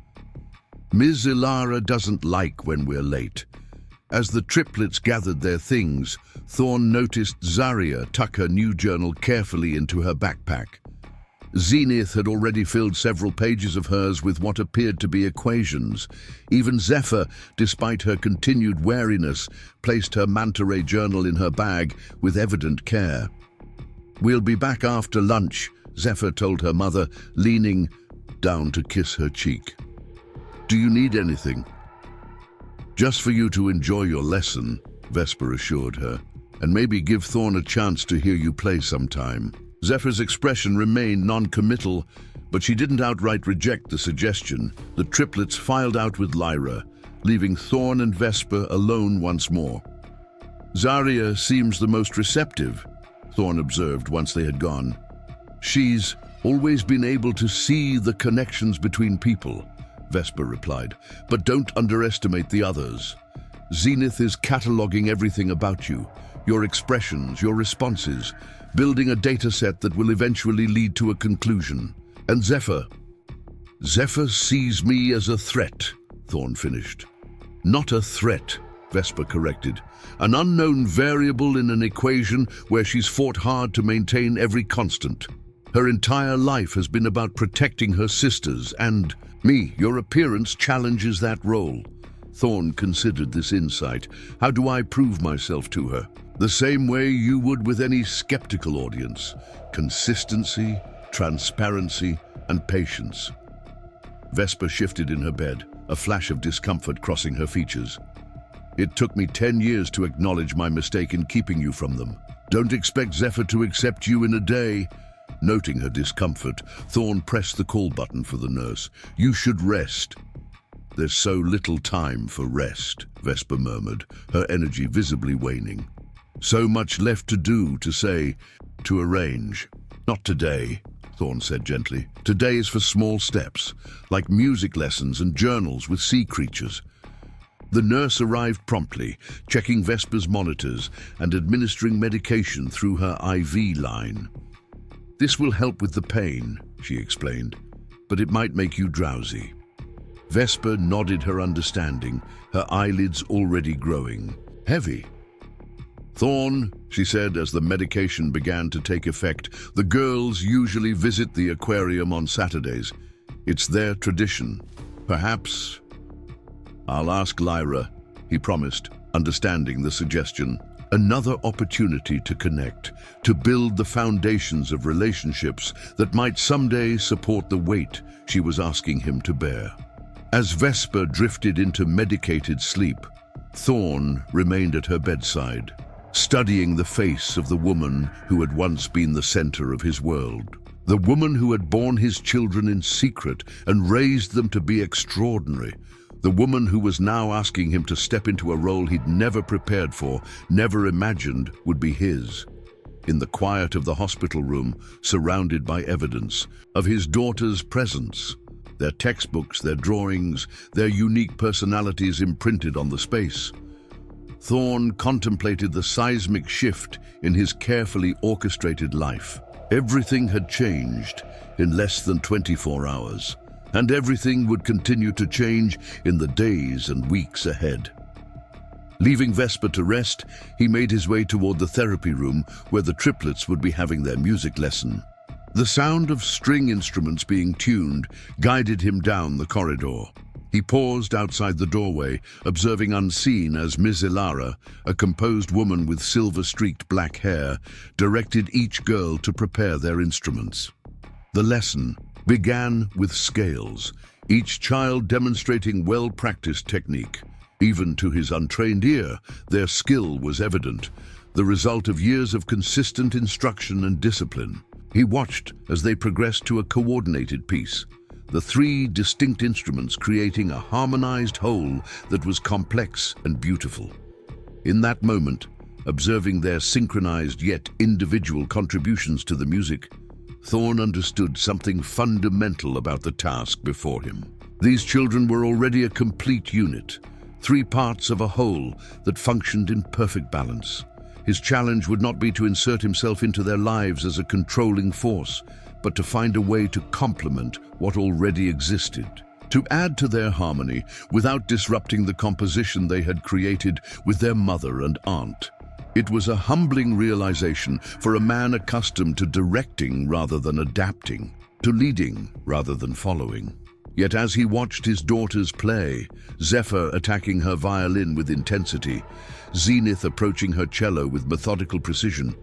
"Ms. Ilara doesn't like when we're late." As the triplets gathered their things, Thorne noticed Zaria tuck her new journal carefully into her backpack. Zenith had already filled several pages of hers with what appeared to be equations. Even Zephyr, despite her continued wariness, placed her manta ray journal in her bag with evident care. "We'll be back after lunch," Zephyr told her mother, leaning down to kiss her cheek. "Do you need anything?" "Just for you to enjoy your lesson," Vesper assured her, "and maybe give Thorne a chance to hear you play sometime." Zephyr's expression remained non-committal, but she didn't outright reject the suggestion. The triplets filed out with Lyra, leaving Thorne and Vesper alone once more. "Zaria seems the most receptive," Thorne observed once they had gone. "She's always been able to see the connections between people," Vesper replied, "but don't underestimate the others. Zenith is cataloging everything about you, your expressions, your responses, building a data set that will eventually lead to a conclusion. And Zephyr sees me as a threat," Thorne finished. "Not a threat," Vesper corrected. "An unknown variable in an equation where she's fought hard to maintain every constant. Her entire life has been about protecting her sisters and me. Your appearance challenges that role." Thorne considered this insight. "How do I prove myself to her?" "The same way you would with any skeptical audience. Consistency, transparency, and patience." Vesper shifted in her bed. a flash of discomfort crossing her features. "It took me 10 years to acknowledge my mistake in keeping you from them. Don't expect Zephyr to accept you in a day." Noting her discomfort, Thorne pressed the call button for the nurse. "You should rest." "There's so little time for rest," Vesper murmured, her energy visibly waning. "So much left to do, to say, to arrange." "Not today," Thorne said gently. "Today is for small steps, like music lessons and journals with sea creatures." The nurse arrived promptly, checking Vesper's monitors and administering medication through her IV line. "This will help with the pain," she explained, "but it might make you drowsy." Vesper nodded her understanding, her eyelids already growing heavy. "Thorne," she said as the medication began to take effect, "the girls usually visit the aquarium on Saturdays. It's their tradition. Perhaps—" "I'll ask Lyra," he promised, understanding the suggestion. Another opportunity to connect, to build the foundations of relationships that might someday support the weight she was asking him to bear. As Vesper drifted into medicated sleep, Thorne remained at her bedside, studying the face of the woman who had once been the center of his world. The woman who had borne his children in secret and raised them to be extraordinary. The woman who was now asking him to step into a role he'd never prepared for, never imagined would be his. In the quiet of the hospital room, surrounded by evidence of his daughter's presence, their textbooks, their drawings, their unique personalities imprinted on the space, Thorne contemplated the seismic shift in his carefully orchestrated life. Everything had changed in less than 24 hours. And everything would continue to change in the days and weeks ahead. Leaving Vesper to rest, he made his way toward the therapy room where the triplets would be having their music lesson. The sound of string instruments being tuned guided him down the corridor. He paused outside the doorway, observing unseen as Ms. Ilara, a composed woman with silver-streaked black hair, directed each girl to prepare their instruments. The lesson began with scales, each child demonstrating well-practiced technique. Even to his untrained ear, their skill was evident, the result of years of consistent instruction and discipline. He watched as they progressed to a coordinated piece, the 3 distinct instruments creating a harmonized whole that was complex and beautiful. In that moment, observing their synchronized yet individual contributions to the music, Thorne understood something fundamental about the task before him. These children were already a complete unit, 3 parts of a whole that functioned in perfect balance. His challenge would not be to insert himself into their lives as a controlling force, but to find a way to complement what already existed, to add to their harmony without disrupting the composition they had created with their mother and aunt. It was a humbling realization for a man accustomed to directing rather than adapting, to leading rather than following. Yet as he watched his daughters play, Zephyr attacking her violin with intensity, Zenith approaching her cello with methodical precision,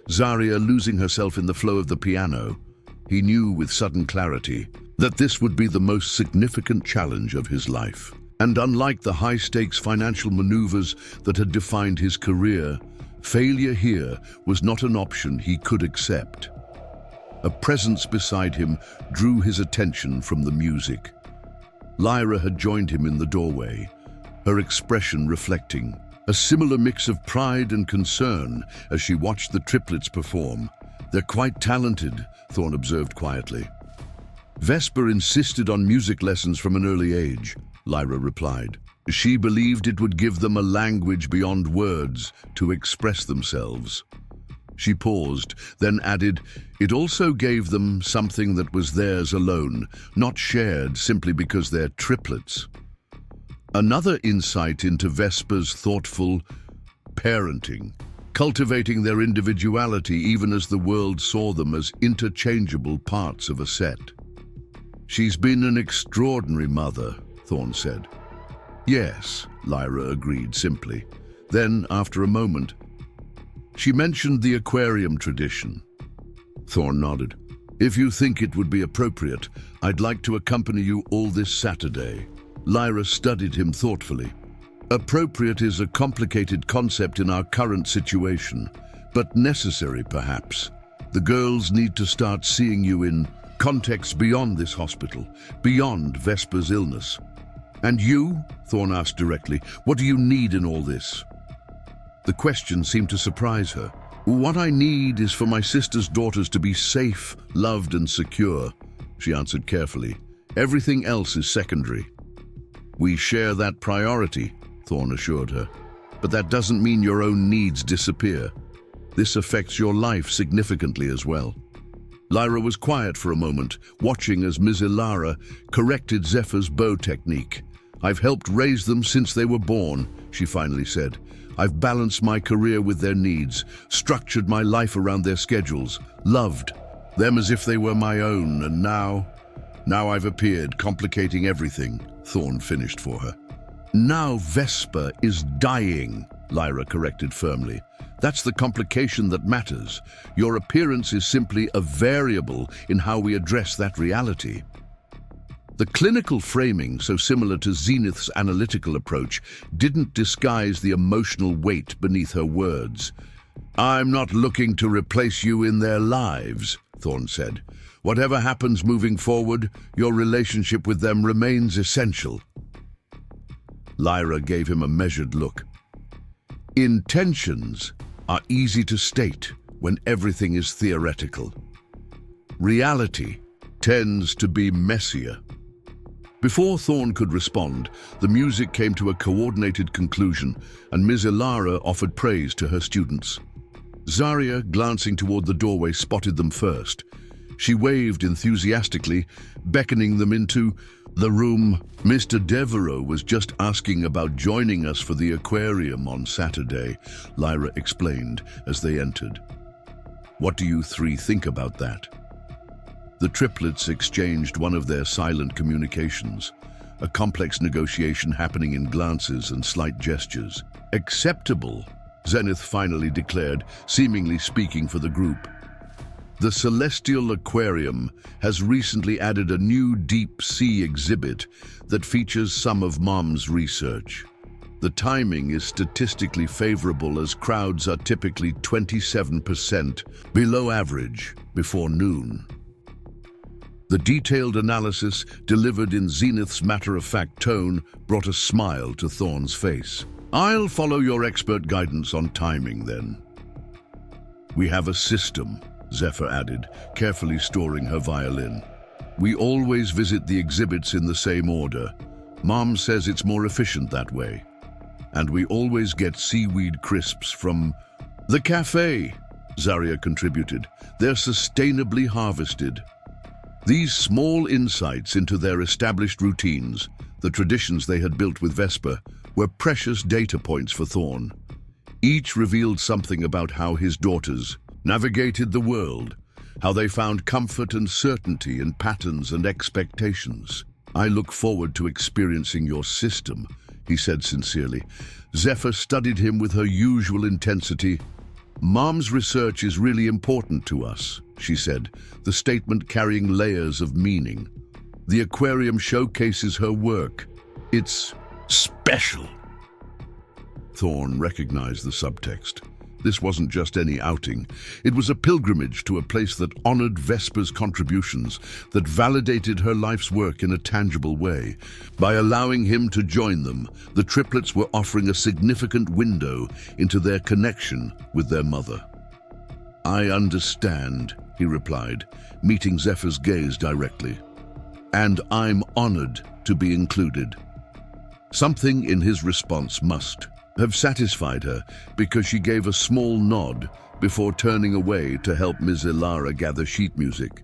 Zarya losing herself in the flow of the piano, he knew with sudden clarity that this would be the most significant challenge of his life. And unlike the high-stakes financial maneuvers that had defined his career, failure here was not an option he could accept. A presence beside him drew his attention from the music. Lyra had joined him in the doorway, her expression reflecting a similar mix of pride and concern as she watched the triplets perform. "They're quite talented," Thorne observed quietly. "Vesper insisted on music lessons from an early age," Lyra replied. "She believed it would give them a language beyond words to express themselves." She paused, then added, "It also gave them something that was theirs alone, not shared simply because they're triplets." Another insight into Vesper's thoughtful parenting, cultivating their individuality even as the world saw them as interchangeable parts of a set. "She's been an extraordinary mother," Thorne said. "Yes," Lyra agreed simply. Then, after a moment, "She mentioned the aquarium tradition." Thorne nodded. "If you think it would be appropriate, I'd like to accompany you all this Saturday." Lyra studied him thoughtfully. Appropriate is a complicated concept in our current situation, but necessary perhaps. The girls need to start seeing you in context beyond this hospital, beyond Vesper's illness. And you? Thorne asked directly. What do you need in all this? The question seemed to surprise her. What I need is for my sister's daughters to be safe, loved and secure, she answered carefully. Everything else is secondary. We share that priority, Thorne assured her. But that doesn't mean your own needs disappear. This affects your life significantly as well. Lyra was quiet for a moment, watching as Ms. Ilara corrected Zephyr's bow technique. I've helped raise them since they were born, she finally said. I've balanced my career with their needs, structured my life around their schedules, loved them as if they were my own, and now I've appeared, complicating everything, Thorne finished for her. Now Vesper is dying, Lyra corrected firmly. That's the complication that matters. Your appearance is simply a variable in how we address that reality. The clinical framing, so similar to Zenith's analytical approach, didn't disguise the emotional weight beneath her words. I'm not looking to replace you in their lives, Thorne said. Whatever happens moving forward, your relationship with them remains essential. Lyra gave him a measured look. Intentions are easy to state when everything is theoretical. Reality tends to be messier. Before Thorne could respond, the music came to a coordinated conclusion, and Ms. Ilara offered praise to her students. Zarya, glancing toward the doorway, spotted them first. She waved enthusiastically, beckoning them into the room. Mr. Devereaux was just asking about joining us for the aquarium on Saturday, Lyra explained as they entered. What do you three think about that? The triplets exchanged one of their silent communications, a complex negotiation happening in glances and slight gestures. Acceptable, Zenith finally declared, seemingly speaking for the group. The Celestial Aquarium has recently added a new deep-sea exhibit that features some of Mom's research. The timing is statistically favorable as crowds are typically 27% below average before noon. The detailed analysis, delivered in Zenith's matter-of-fact tone, brought a smile to Thorne's face. I'll follow your expert guidance on timing, then. We have a system, Zephyr added, carefully storing her violin. We always visit the exhibits in the same order. Mom says it's more efficient that way. And we always get seaweed crisps from the cafe, Zarya contributed. They're sustainably harvested. These small insights into their established routines, the traditions they had built with Vesper, were precious data points for Thorne. Each revealed something about how his daughters navigated the world, how they found comfort and certainty in patterns and expectations. I look forward to experiencing your system, he said sincerely. Zephyr studied him with her usual intensity. Mom's research is really important to us, she said, the statement carrying layers of meaning. The aquarium showcases her work. It's special. Thorne recognized the subtext. This wasn't just any outing. It was a pilgrimage to a place that honored Vesper's contributions, that validated her life's work in a tangible way. By allowing him to join them, the triplets were offering a significant window into their connection with their mother. I understand, he replied, meeting Zephyr's gaze directly. And I'm honored to be included. Something in his response must have satisfied her, because she gave a small nod before turning away to help Ms. Ilara gather sheet music.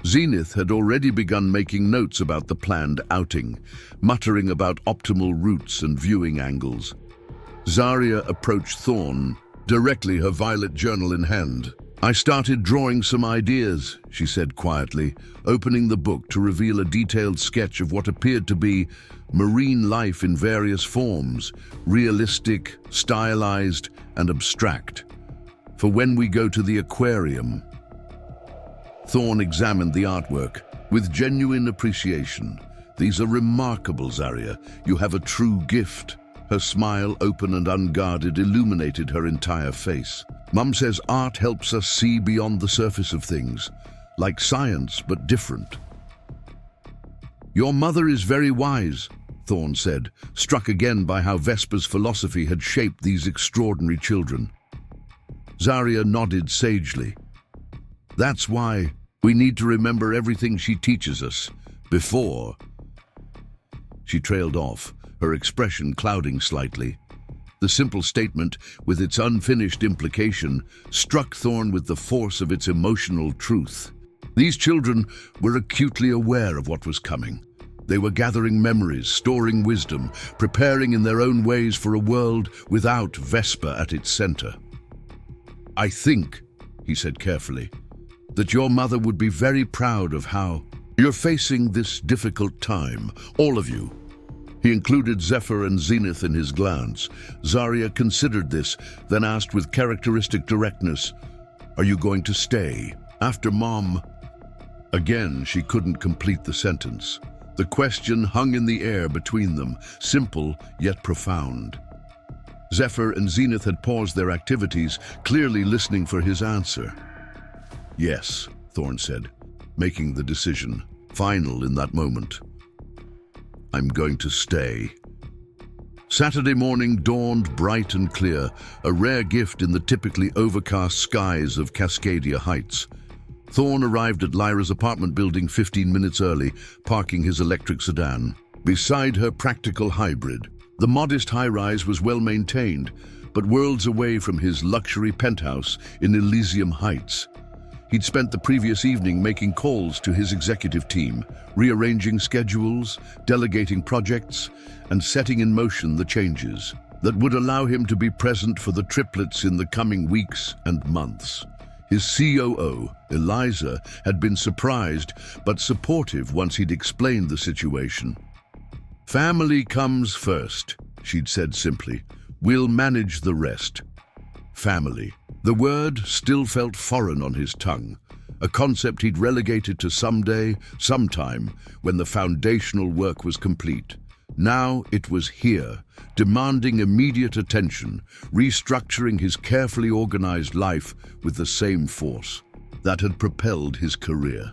Zenith had already begun making notes about the planned outing, muttering about optimal routes and viewing angles. Zarya approached Thorne, directly, her violet journal in hand. I started drawing some ideas, she said quietly, opening the book to reveal a detailed sketch of what appeared to be marine life in various forms, realistic, stylized, and abstract. For when we go to the aquarium. Thorne examined the artwork with genuine appreciation. These are remarkable, Zarya. You have a true gift. Her smile, open and unguarded, illuminated her entire face. Mum says art helps us see beyond the surface of things, like science, but different. Your mother is very wise, Thorne said, struck again by how Vesper's philosophy had shaped these extraordinary children. Zarya nodded sagely. That's why we need to remember everything she teaches us, before. She trailed off, her expression clouding slightly. The simple statement, with its unfinished implication, struck Thorne with the force of its emotional truth. These children were acutely aware of what was coming. They were gathering memories, storing wisdom, preparing in their own ways for a world without Vesper at its center. I think, he said carefully, that your mother would be very proud of how you're facing this difficult time, all of you. He included Zephyr and Zenith in his glance. Zarya considered this, then asked with characteristic directness, "Are you going to stay after Mom?" Again, she couldn't complete the sentence. The question hung in the air between them, simple yet profound. Zephyr and Zenith had paused their activities, clearly listening for his answer. Yes, Thorne said, making the decision, final in that moment. I'm going to stay. Saturday morning dawned bright and clear, a rare gift in the typically overcast skies of Cascadia Heights. Thorne arrived at Lyra's apartment building 15 minutes early, parking his electric sedan. Beside her practical hybrid, the modest high-rise was well maintained, but worlds away from his luxury penthouse in Elysium Heights. He'd spent the previous evening making calls to his executive team, rearranging schedules, delegating projects, and setting in motion the changes that would allow him to be present for the triplets in the coming weeks and months. His COO, Eliza, had been surprised but supportive once he'd explained the situation. Family comes first, she'd said simply. We'll manage the rest. Family. The word still felt foreign on his tongue, a concept he'd relegated to someday, sometime, when the foundational work was complete. Now it was here, demanding immediate attention, restructuring his carefully organized life with the same force that had propelled his career.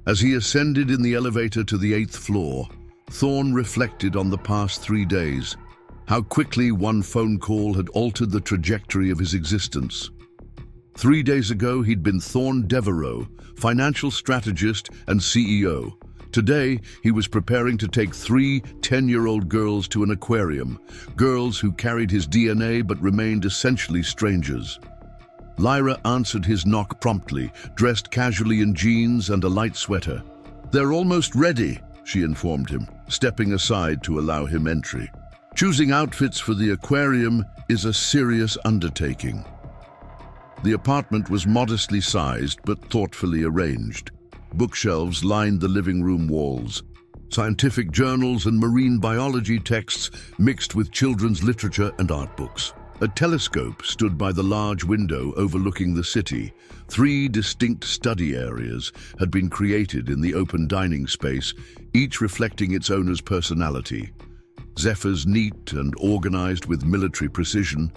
As he ascended in the elevator to the 8th floor, Thorne reflected on the past 3 days, how quickly one phone call had altered the trajectory of his existence. 3 days ago, he'd been Thorne Devereaux, financial strategist and CEO. Today, he was preparing to take 3 10-year-old girls to an aquarium, girls who carried his DNA but remained essentially strangers. Lyra answered his knock promptly, dressed casually in jeans and a light sweater. "They're almost ready," she informed him, stepping aside to allow him entry. Choosing outfits for the aquarium is a serious undertaking. The apartment was modestly sized but thoughtfully arranged. Bookshelves lined the living room walls. Scientific journals and marine biology texts mixed with children's literature and art books. A telescope stood by the large window overlooking the city. 3 distinct study areas had been created in the open dining space, each reflecting its owner's personality. Zephyr's neat and organized with military precision,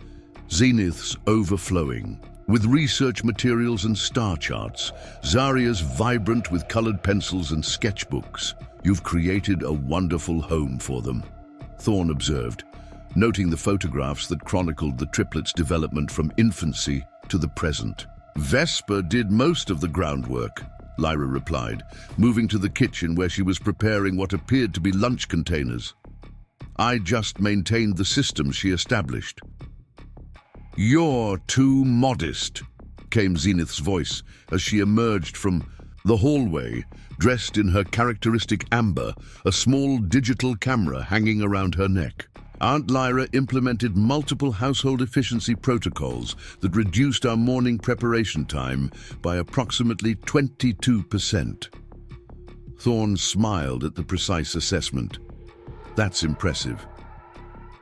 Zenith's overflowing with research materials and star charts, Zarya's vibrant with colored pencils and sketchbooks. You've created a wonderful home for them, Thorne observed, noting the photographs that chronicled the triplets' development from infancy to the present. Vesper did most of the groundwork, Lyra replied, moving to the kitchen where she was preparing what appeared to be lunch containers. I just maintained the systems she established. You're too modest, came Zenith's voice as she emerged from the hallway, dressed in her characteristic amber, a small digital camera hanging around her neck. Aunt Lyra implemented multiple household efficiency protocols that reduced our morning preparation time by approximately 22%. Thorne smiled at the precise assessment. That's impressive.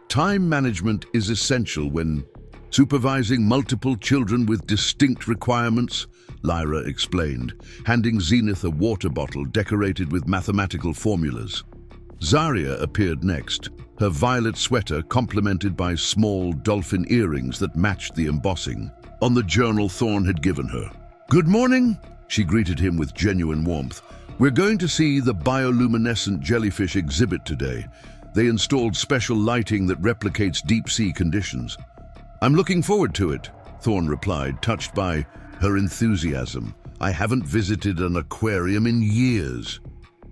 Time management is essential when Supervising multiple children with distinct requirements, Lyra explained, handing Zenith a water bottle decorated with mathematical formulas. Zarya appeared next, her violet sweater complemented by small dolphin earrings that matched the embossing on the journal Thorne had given her. "Good morning," she greeted him with genuine warmth. "We're going to see the bioluminescent jellyfish exhibit today. They installed special lighting that replicates deep-sea conditions." "I'm looking forward to it," Thorne replied, touched by her enthusiasm. "I haven't visited an aquarium in years."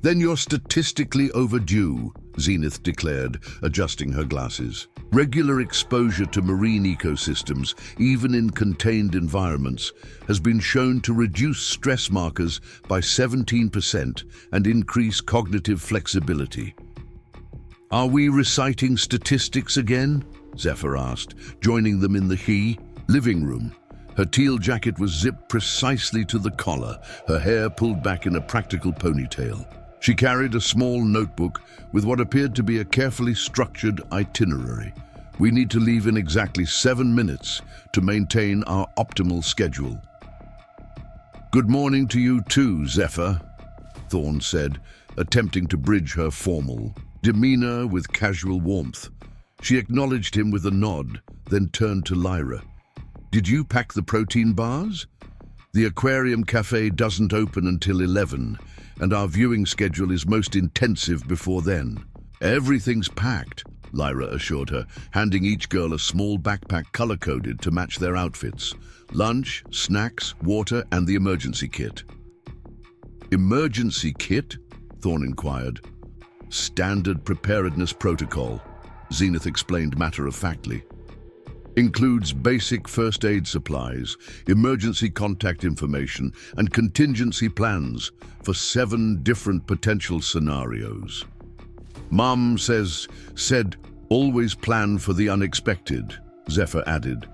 "Then you're statistically overdue," Zenith declared, adjusting her glasses. "Regular exposure to marine ecosystems, even in contained environments, has been shown to reduce stress markers by 17% and increase cognitive flexibility." "Are we reciting statistics again?" Zephyr asked, joining them in the living room. Her teal jacket was zipped precisely to the collar, her hair pulled back in a practical ponytail. She carried a small notebook with what appeared to be a carefully structured itinerary. "We need to leave in exactly 7 minutes to maintain our optimal schedule." "Good morning to you too, Zephyr," Thorne said, attempting to bridge her formal demeanor with casual warmth. She acknowledged him with a nod, then turned to Lyra. "Did you pack the protein bars? The aquarium cafe doesn't open until 11, and our viewing schedule is most intensive before then." "Everything's packed," Lyra assured her, handing each girl a small backpack color-coded to match their outfits. Lunch, snacks, water, and the emergency kit. "Emergency kit?" Thorne inquired. "Standard preparedness protocol," Zenith explained matter-of-factly. "Includes basic first aid supplies, emergency contact information, and contingency plans for 7 different potential scenarios. Mom said, always plan for the unexpected," Zephyr added,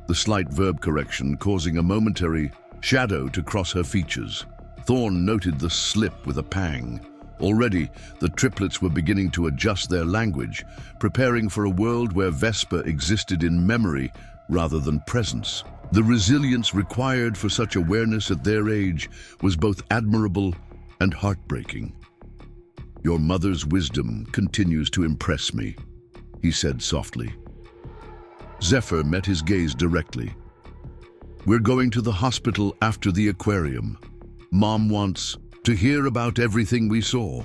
the slight verb correction causing a momentary shadow to cross her features. Thorne noted the slip with a pang. Already, the triplets were beginning to adjust their language, preparing for a world where Vesper existed in memory rather than presence. The resilience required for such awareness at their age was both admirable and heartbreaking. "Your mother's wisdom continues to impress me," he said softly. Zephyr met his gaze directly. "We're going to the hospital after the aquarium. Mom wants to hear about everything we saw."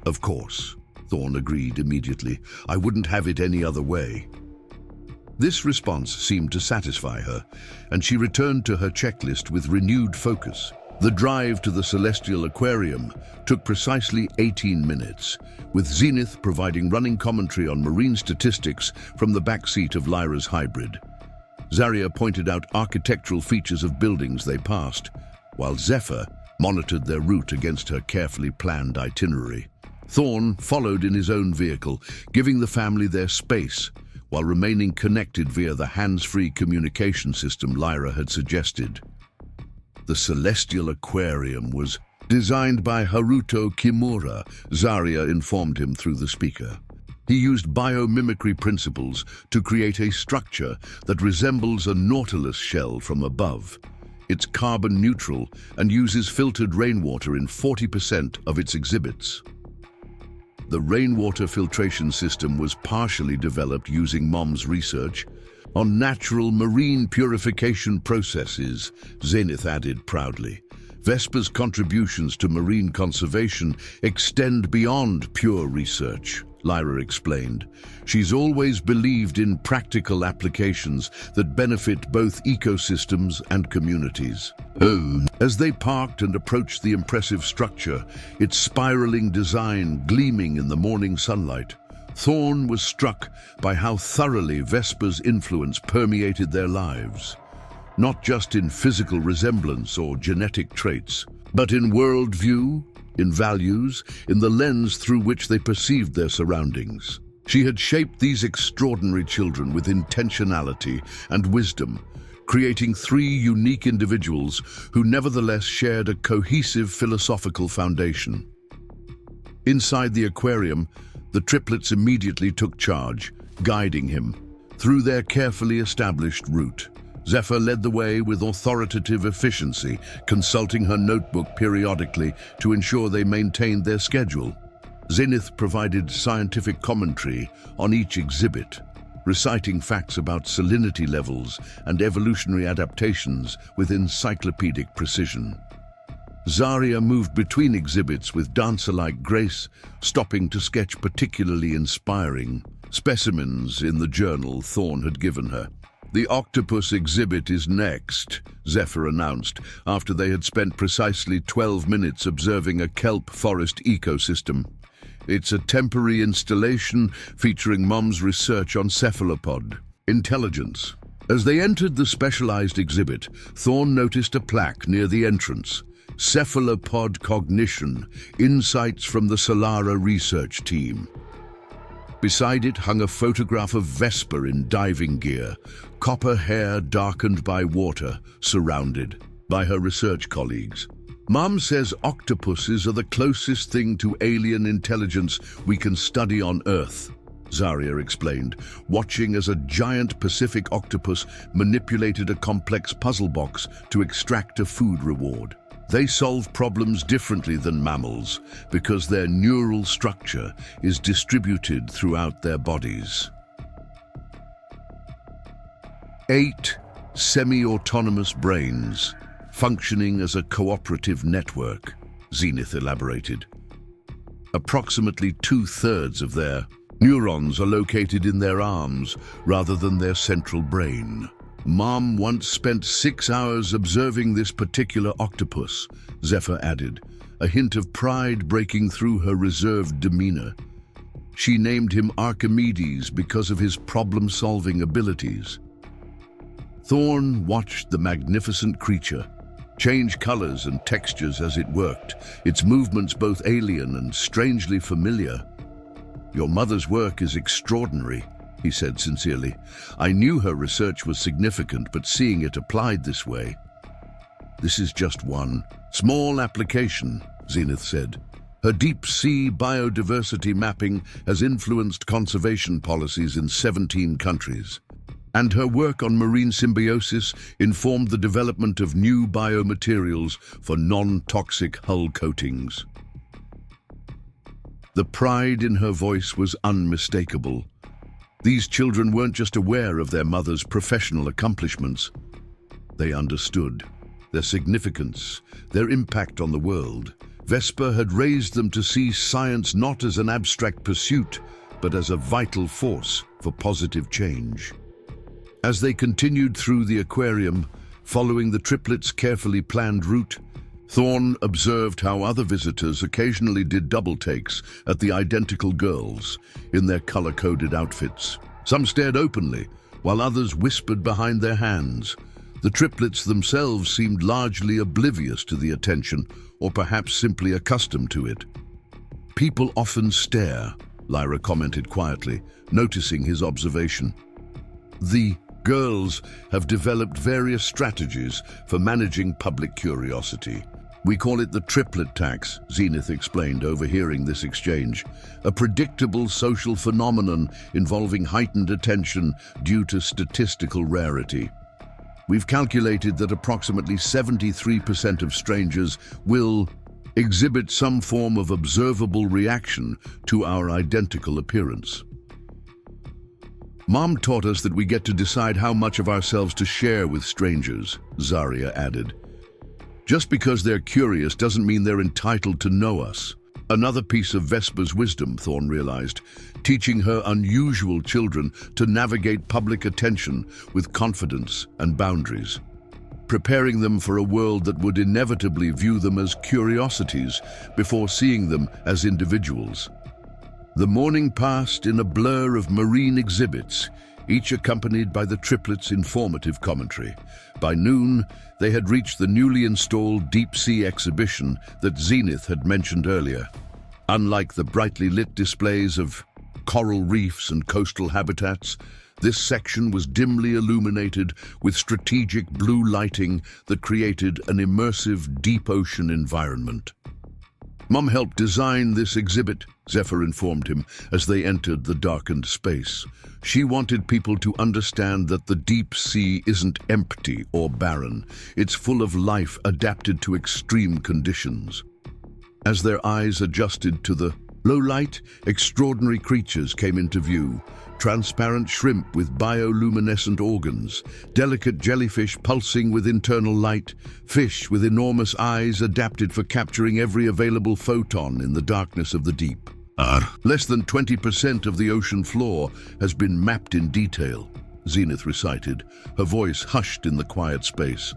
"Of course," Thorne agreed immediately. "I wouldn't have it any other way." This response seemed to satisfy her, and she returned to her checklist with renewed focus. The drive to the Celestial Aquarium took precisely 18 minutes, with Zenith providing running commentary on marine statistics from the backseat of Lyra's hybrid. Zarya pointed out architectural features of buildings they passed, while Zephyr monitored their route against her carefully planned itinerary. Thorne followed in his own vehicle, giving the family their space, while remaining connected via the hands-free communication system Lyra had suggested. The Celestial Aquarium was designed by Haruto Kimura, Zarya informed him through the speaker. He used biomimicry principles to create a structure that resembles a nautilus shell from above. It's carbon neutral and uses filtered rainwater in 40% of its exhibits. The rainwater filtration system was partially developed using Mom's research on natural marine purification processes, Zenith added proudly. Vesper's contributions to marine conservation extend beyond pure research, Lyra explained. She's always believed in practical applications that benefit both ecosystems and communities. As they parked and approached the impressive structure, its spiraling design gleaming in the morning sunlight, Thorne was struck by how thoroughly Vesper's influence permeated their lives, not just in physical resemblance or genetic traits, but in worldview, in values, in the lens through which they perceived their surroundings. She had shaped these extraordinary children with intentionality and wisdom, creating 3 unique individuals who nevertheless shared a cohesive philosophical foundation. Inside the aquarium, the triplets immediately took charge, guiding him. Through their carefully established route, Zephyr led the way with authoritative efficiency, consulting her notebook periodically to ensure they maintained their schedule. Zenith provided scientific commentary on each exhibit, reciting facts about salinity levels and evolutionary adaptations with encyclopedic precision. Zarya moved between exhibits with dancer-like grace, stopping to sketch particularly inspiring specimens in the journal Thorne had given her. "The octopus exhibit is next," Zephyr announced, after they had spent precisely 12 minutes observing a kelp forest ecosystem. "It's a temporary installation featuring Mom's research on cephalopod intelligence." As they entered the specialized exhibit, Thorne noticed a plaque near the entrance. "Cephalopod Cognition, Insights from the Solara Research Team." Beside it hung a photograph of Vesper in diving gear, copper hair darkened by water, surrounded by her research colleagues. "Mom says octopuses are the closest thing to alien intelligence we can study on Earth," Zarya explained, watching as a giant Pacific octopus manipulated a complex puzzle box to extract a food reward. "They solve problems differently than mammals because their neural structure is distributed throughout their bodies." 8 semi-autonomous brains, functioning as a cooperative network, Zenith elaborated. "Approximately 2/3 of their neurons are located in their arms rather than their central brain. Mom once spent 6 hours observing this particular octopus," Zephyr added, a hint of pride breaking through her reserved demeanor. "She named him Archimedes because of his problem-solving abilities." Thorne watched the magnificent creature change colors and textures as it worked, its movements both alien and strangely familiar. "Your mother's work is extraordinary," he said sincerely. "I knew her research was significant, but seeing it applied this way..." "This is just one small application," Zenith said. "Her deep-sea biodiversity mapping has influenced conservation policies in 17 countries. And her work on marine symbiosis informed the development of new biomaterials for non-toxic hull coatings." The pride in her voice was unmistakable. These children weren't just aware of their mother's professional accomplishments. They understood their significance, their impact on the world. Vesper had raised them to see science not as an abstract pursuit, but as a vital force for positive change. As they continued through the aquarium, following the triplets' carefully planned route, Thorne observed how other visitors occasionally did double takes at the identical girls in their color-coded outfits. Some stared openly, while others whispered behind their hands. The triplets themselves seemed largely oblivious to the attention, or perhaps simply accustomed to it. "People often stare," Lyra commented quietly, noticing his observation. "The girls have developed various strategies for managing public curiosity. We call it the triplet tax," Zenith explained, overhearing this exchange. "A predictable social phenomenon involving heightened attention due to statistical rarity. We've calculated that approximately 73% of strangers will exhibit some form of observable reaction to our identical appearance. Mom taught us that we get to decide how much of ourselves to share with strangers," Zarya added. "Just because they're curious doesn't mean they're entitled to know us." Another piece of Vesper's wisdom, Thorne realized, teaching her unusual children to navigate public attention with confidence and boundaries, preparing them for a world that would inevitably view them as curiosities before seeing them as individuals. The morning passed in a blur of marine exhibits, each accompanied by the triplets' informative commentary. By noon, they had reached the newly installed deep-sea exhibition that Zenith had mentioned earlier. Unlike the brightly lit displays of coral reefs and coastal habitats, this section was dimly illuminated with strategic blue lighting that created an immersive deep ocean environment. Mom helped design this exhibit, Zephyr informed him as they entered the darkened space. She wanted people to understand that the deep sea isn't empty or barren. It's full of life adapted to extreme conditions. As their eyes adjusted to the low light, extraordinary creatures came into view. Transparent shrimp with bioluminescent organs, delicate jellyfish pulsing with internal light, fish with enormous eyes adapted for capturing every available photon in the darkness of the deep. Less than 20% of the ocean floor has been mapped in detail, Zenith recited, her voice hushed in the quiet space.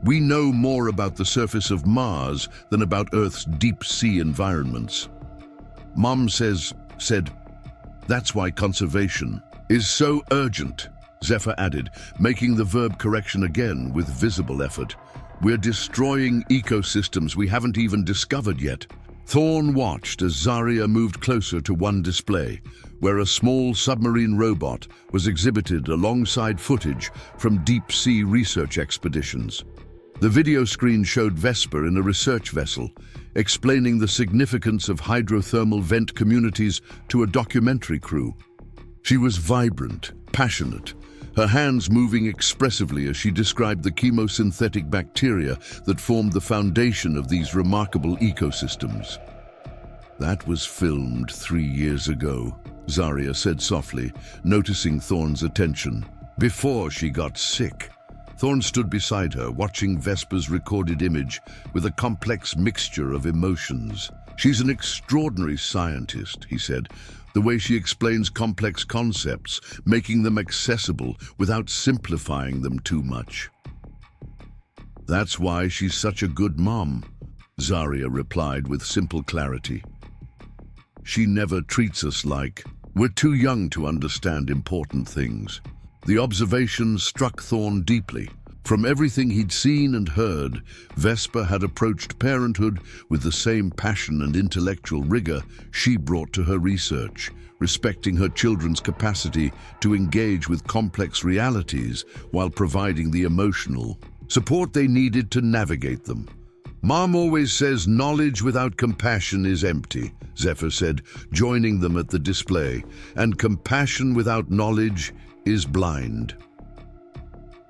We know more about the surface of Mars than about Earth's deep sea environments. Mom said, that's why conservation is so urgent, Zephyr added, making the verb correction again with visible effort. We're destroying ecosystems we haven't even discovered yet. Thorne watched as Zarya moved closer to one display, where a small submarine robot was exhibited alongside footage from deep-sea research expeditions. The video screen showed Vesper in a research vessel, explaining the significance of hydrothermal vent communities to a documentary crew. She was vibrant, passionate, her hands moving expressively as she described the chemosynthetic bacteria that formed the foundation of these remarkable ecosystems. That was filmed 3 years ago, Zarya said softly, noticing Thorne's attention. Before she got sick. Thorne stood beside her, watching Vesper's recorded image with a complex mixture of emotions. She's an extraordinary scientist, he said, the way she explains complex concepts, making them accessible without simplifying them too much. That's why she's such a good mom, Zarya replied with simple clarity. She never treats us like we're too young to understand important things. The observation struck Thorne deeply. From everything he'd seen and heard, Vesper had approached parenthood with the same passion and intellectual rigor she brought to her research, respecting her children's capacity to engage with complex realities while providing the emotional support they needed to navigate them. Mom always says knowledge without compassion is empty, Zephyr said, joining them at the display, and compassion without knowledge is blind.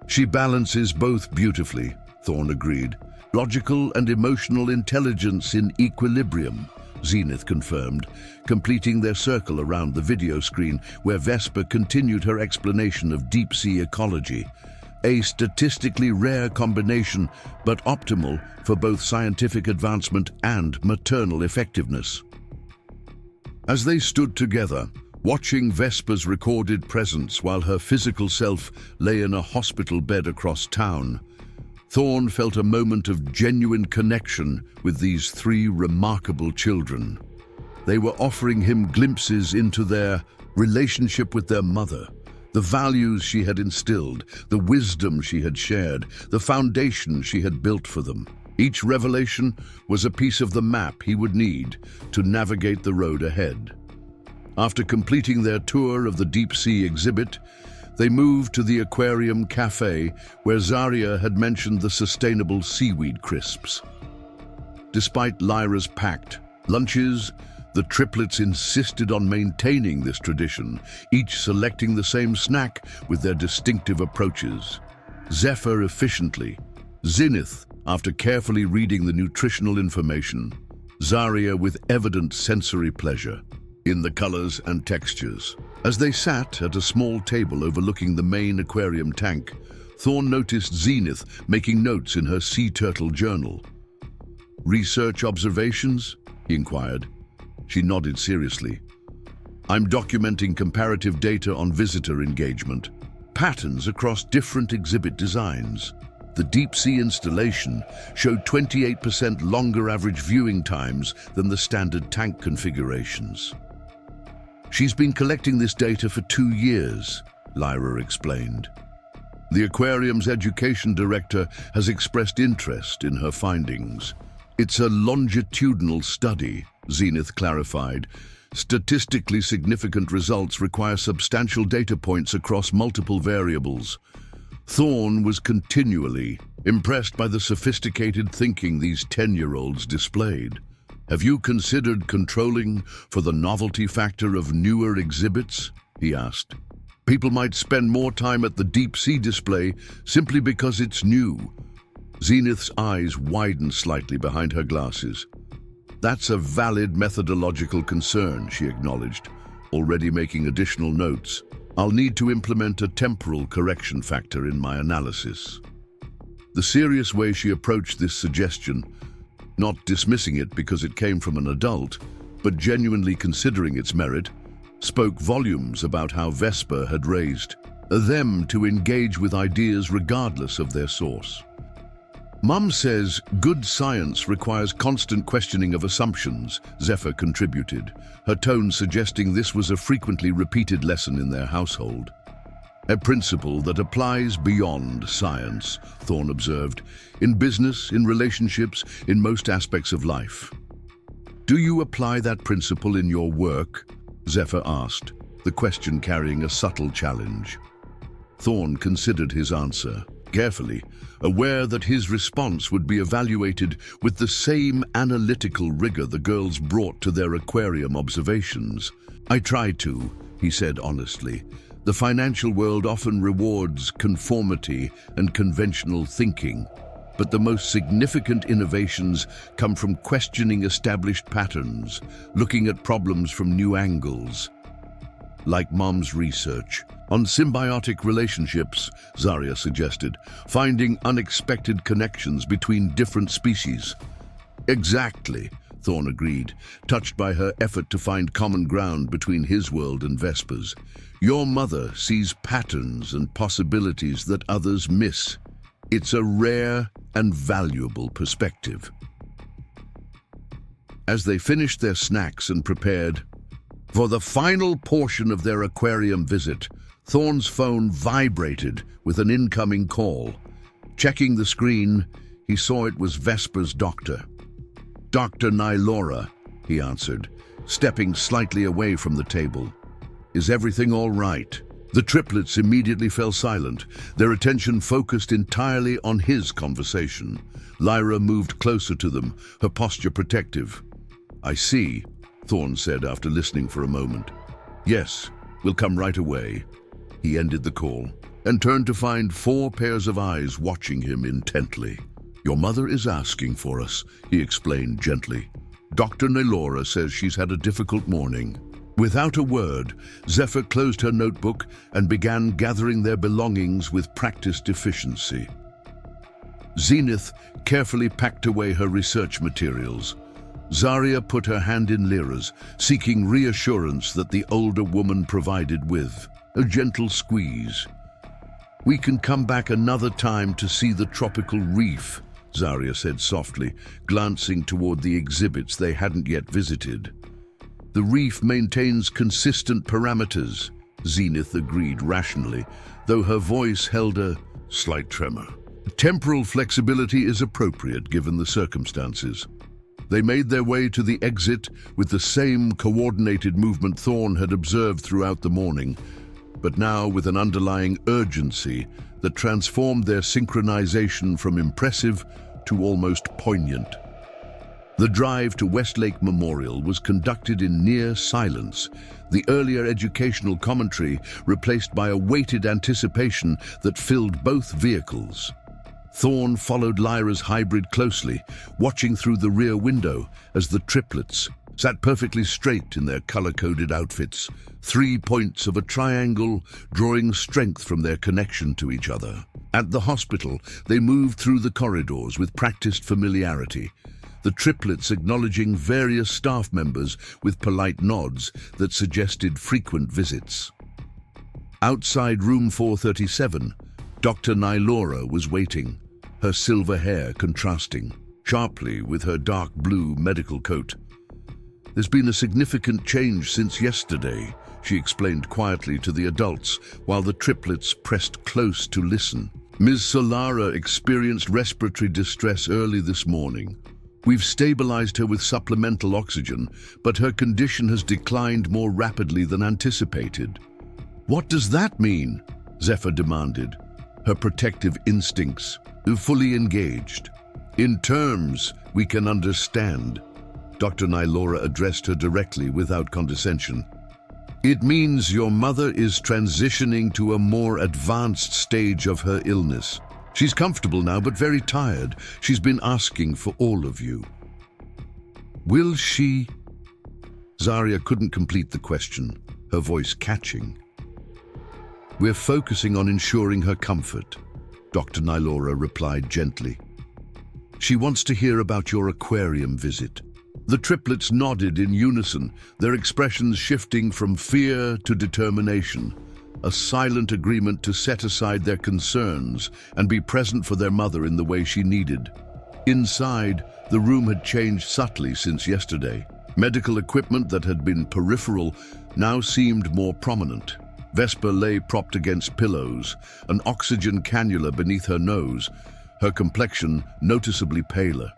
She balances both beautifully, Thorne agreed. Logical and emotional intelligence in equilibrium, Zenith confirmed, completing their circle around the video screen where Vesper continued her explanation of deep-sea ecology. A statistically rare combination, but optimal for both scientific advancement and maternal effectiveness. As they stood together, watching Vesper's recorded presence while her physical self lay in a hospital bed across town, Thorne felt a moment of genuine connection with these three remarkable children. They were offering him glimpses into their relationship with their mother, the values she had instilled, the wisdom she had shared, the foundation she had built for them. Each revelation was a piece of the map he would need to navigate the road ahead. After completing their tour of the deep-sea exhibit, they moved to the aquarium cafe where Zarya had mentioned the sustainable seaweed crisps. Despite Lyra's packed lunches, the triplets insisted on maintaining this tradition, each selecting the same snack with their distinctive approaches. Zephyr efficiently, Zenith after carefully reading the nutritional information, Zarya with evident sensory pleasure in the colors and textures. As they sat at a small table overlooking the main aquarium tank, Thorne noticed Zenith making notes in her sea turtle journal. "Research observations?" he inquired. She nodded seriously. "I'm documenting comparative data on visitor engagement, patterns across different exhibit designs." The deep-sea installation showed 28% longer average viewing times than the standard tank configurations. "She's been collecting this data for 2 years, Lyra explained. The aquarium's education director has expressed interest in her findings. "It's a longitudinal study," Zenith clarified. "Statistically significant results require substantial data points across multiple variables." Thorne was continually impressed by the sophisticated thinking these 10-year-olds displayed. "Have you considered controlling for the novelty factor of newer exhibits?" he asked. "People might spend more time at the deep-sea display simply because it's new." Zenith's eyes widened slightly behind her glasses. "That's a valid methodological concern," she acknowledged, already making additional notes. "I'll need to implement a temporal correction factor in my analysis." The serious way she approached this suggestion, not dismissing it because it came from an adult, but genuinely considering its merit, spoke volumes about how Vesper had raised them to engage with ideas regardless of their source. "Mum says good science requires constant questioning of assumptions," Zephyr contributed, her tone suggesting this was a frequently repeated lesson in their household. "A principle that applies beyond science," Thorne observed, "in business, in relationships, in most aspects of life." "Do you apply that principle in your work?" Zephyr asked, the question carrying a subtle challenge. Thorne considered his answer carefully, aware that his response would be evaluated with the same analytical rigor the girls brought to their aquarium observations. "I try to," he said honestly. "The financial world often rewards conformity and conventional thinking, but the most significant innovations come from questioning established patterns, looking at problems from new angles." "Like Mom's research on symbiotic relationships," Zarya suggested, "finding unexpected connections between different species." "Exactly," Thorne agreed, touched by her effort to find common ground between his world and Vesper's. "Your mother sees patterns and possibilities that others miss. It's a rare and valuable perspective." As they finished their snacks and prepared for the final portion of their aquarium visit, Thorne's phone vibrated with an incoming call. Checking the screen, he saw it was Vesper's doctor. "Dr. Nylora," he answered, stepping slightly away from the table. "Is everything all right?" The triplets immediately fell silent, their attention focused entirely on his conversation. Lyra moved closer to them, her posture protective. "I see," Thorne said after listening for a moment. "Yes, we'll come right away." He ended the call and turned to find 4 pairs of eyes watching him intently. "Your mother is asking for us," he explained gently. "Dr. Nylora says she's had a difficult morning." Without a word, Zephyr closed her notebook and began gathering their belongings with practiced efficiency. Zenith carefully packed away her research materials. Zarya put her hand in Lyra's, seeking reassurance that the older woman provided with a gentle squeeze. "We can come back another time to see the tropical reef," Zarya said softly, glancing toward the exhibits they hadn't yet visited. "The reef maintains consistent parameters," Zenith agreed rationally, though her voice held a slight tremor. "Temporal flexibility is appropriate given the circumstances." They made their way to the exit with the same coordinated movement Thorne had observed throughout the morning, but now with an underlying urgency that transformed their synchronization from impressive to almost poignant. The drive to Westlake Memorial was conducted in near silence, the earlier educational commentary replaced by a weighted anticipation that filled both vehicles. Thorne followed Lyra's hybrid closely, watching through the rear window as the triplets sat perfectly straight in their color-coded outfits, 3 points of a triangle drawing strength from their connection to each other. At the hospital, they moved through the corridors with practiced familiarity, the triplets acknowledging various staff members with polite nods that suggested frequent visits. Outside room 437, Dr. Nylora was waiting, her silver hair contrasting sharply with her dark blue medical coat. "There's been a significant change since yesterday," she explained quietly to the adults while the triplets pressed close to listen. "Ms. Solara experienced respiratory distress early this morning. We've stabilized her with supplemental oxygen, but her condition has declined more rapidly than anticipated." "What does that mean?" Zephyr demanded, her protective instincts fully engaged. "In terms we can understand," Dr. Nylora addressed her directly without condescension. It means your mother is transitioning to a more advanced stage of her illness. She's comfortable now, but very tired. She's been asking for all of you. Will she? Zarya couldn't complete the question, her voice catching. We're focusing on ensuring her comfort, Dr. Nylora replied gently. She wants to hear about your aquarium visit. The triplets nodded in unison, their expressions shifting from fear to determination, a silent agreement to set aside their concerns and be present for their mother in the way she needed. Inside, the room had changed subtly since yesterday. Medical equipment that had been peripheral now seemed more prominent. Vesper lay propped against pillows, an oxygen cannula beneath her nose, her complexion noticeably paler.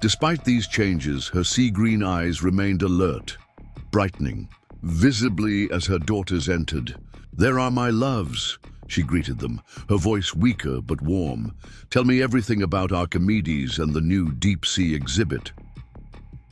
Despite these changes, her sea-green eyes remained alert, brightening, visibly as her daughters entered. "There are my loves," she greeted them, her voice weaker but warm. "Tell me everything about Archimedes and the new deep-sea exhibit."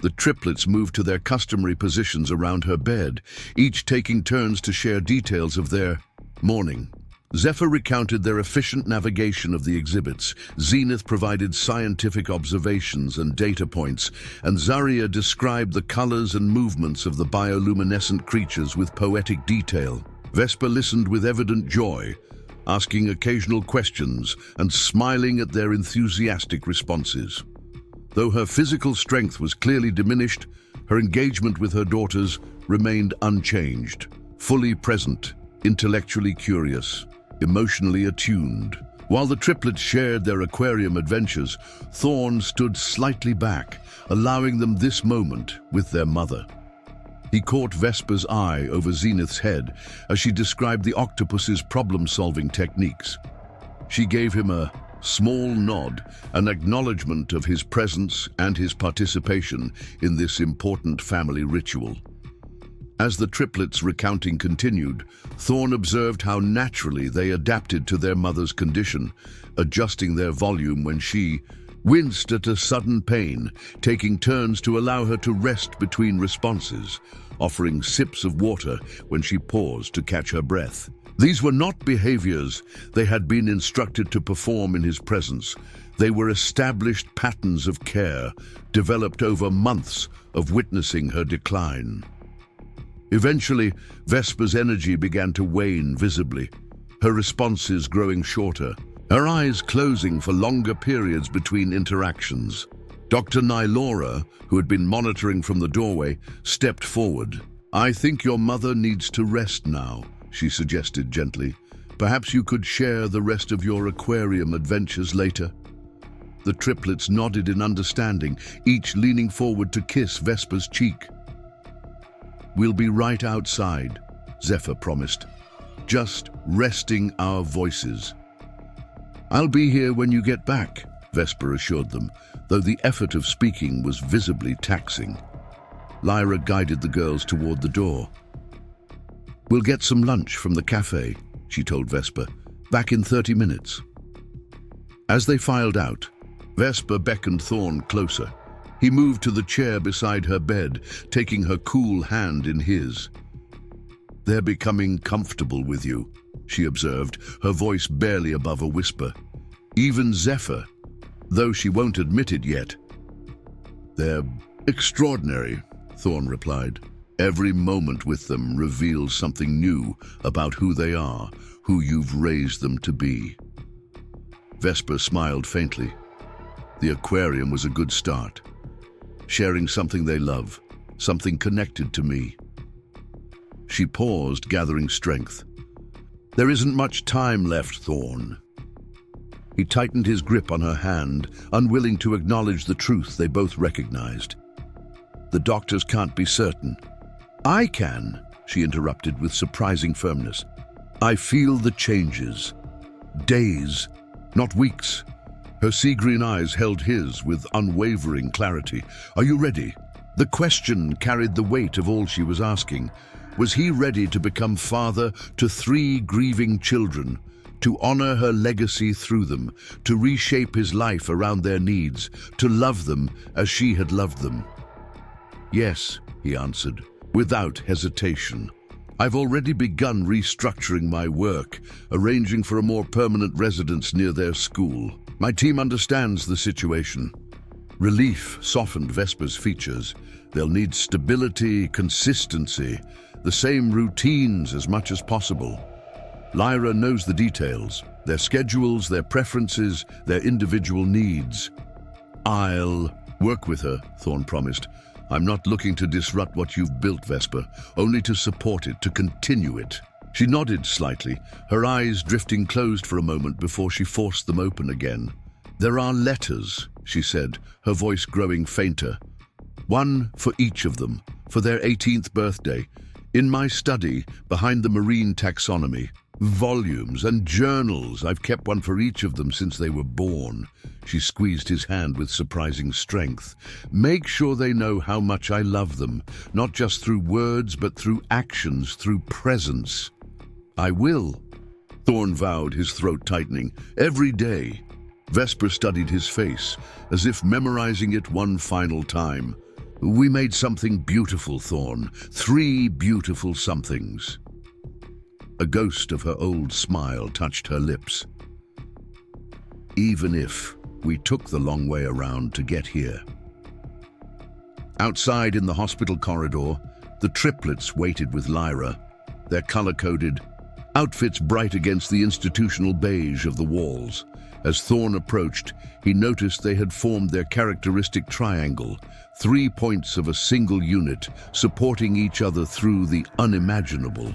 The triplets moved to their customary positions around her bed, each taking turns to share details of their morning. Zephyr recounted their efficient navigation of the exhibits, Zenith provided scientific observations and data points, and Zarya described the colors and movements of the bioluminescent creatures with poetic detail. Vesper listened with evident joy, asking occasional questions and smiling at their enthusiastic responses. Though her physical strength was clearly diminished, her engagement with her daughters remained unchanged, fully present, intellectually curious, emotionally attuned. While the triplets shared their aquarium adventures, Thorne stood slightly back, allowing them this moment with their mother. He caught Vesper's eye over Zenith's head as she described the octopus's problem-solving techniques. She gave him a small nod, an acknowledgement of his presence and his participation in this important family ritual. As the triplets' recounting continued, Thorne observed how naturally they adapted to their mother's condition, adjusting their volume when she winced at a sudden pain, taking turns to allow her to rest between responses, offering sips of water when she paused to catch her breath. These were not behaviors they had been instructed to perform in his presence. They were established patterns of care, developed over months of witnessing her decline. Eventually, Vesper's energy began to wane visibly, her responses growing shorter, her eyes closing for longer periods between interactions. Dr. Nylora, who had been monitoring from the doorway, stepped forward. "I think your mother needs to rest now," she suggested gently. "Perhaps you could share the rest of your aquarium adventures later." The triplets nodded in understanding, each leaning forward to kiss Vesper's cheek. "We'll be right outside," Zephyr promised, "just resting our voices." "I'll be here when you get back," Vesper assured them, though the effort of speaking was visibly taxing. Lyra guided the girls toward the door. "We'll get some lunch from the cafe," she told Vesper. "Back in 30 minutes. As they filed out, Vesper beckoned Thorne closer. He moved to the chair beside her bed, taking her cool hand in his. "They're becoming comfortable with you," she observed, her voice barely above a whisper. "Even Zephyr, though she won't admit it yet." "They're extraordinary," Thorne replied. "Every moment with them reveals something new about who they are, who you've raised them to be." Vesper smiled faintly. The aquarium was a good start. Sharing something they love, something connected to me. She paused, gathering strength. "There isn't much time left, Thorne." He tightened his grip on her hand, unwilling to acknowledge the truth they both recognized. "The doctors can't be certain." "I can," she interrupted with surprising firmness. "I feel the changes. Days, not weeks." Her sea-green eyes held his with unwavering clarity. "Are you ready?" The question carried the weight of all she was asking. Was he ready to become father to 3 grieving children, to honor her legacy through them, to reshape his life around their needs, to love them as she had loved them? Yes, he answered, without hesitation. I've already begun restructuring my work, arranging for a more permanent residence near their school. My team understands the situation. Relief softened Vesper's features. They'll need stability, consistency, the same routines as much as possible. Lyra knows the details, their schedules, their preferences, their individual needs. I'll work with her, Thorne promised. I'm not looking to disrupt what you've built, Vesper, only to support it, to continue it. She nodded slightly, her eyes drifting closed for a moment before she forced them open again. There are letters, she said, her voice growing fainter. One for each of them, for their 18th birthday, in my study behind the marine taxonomy. Volumes and journals. I've kept one for each of them since they were born. She squeezed his hand with surprising strength. Make sure they know how much I love them, not just through words, but through actions, through presence. I will, Thorne vowed, his throat tightening. Every day. Vesper studied his face, as if memorizing it one final time. We made something beautiful, Thorne. 3 beautiful somethings. A ghost of her old smile touched her lips. Even if we took the long way around to get here. Outside in the hospital corridor, the triplets waited with Lyra, their color-coded outfits bright against the institutional beige of the walls. As Thorne approached, he noticed they had formed their characteristic triangle, 3 points of a single unit, supporting each other through the unimaginable.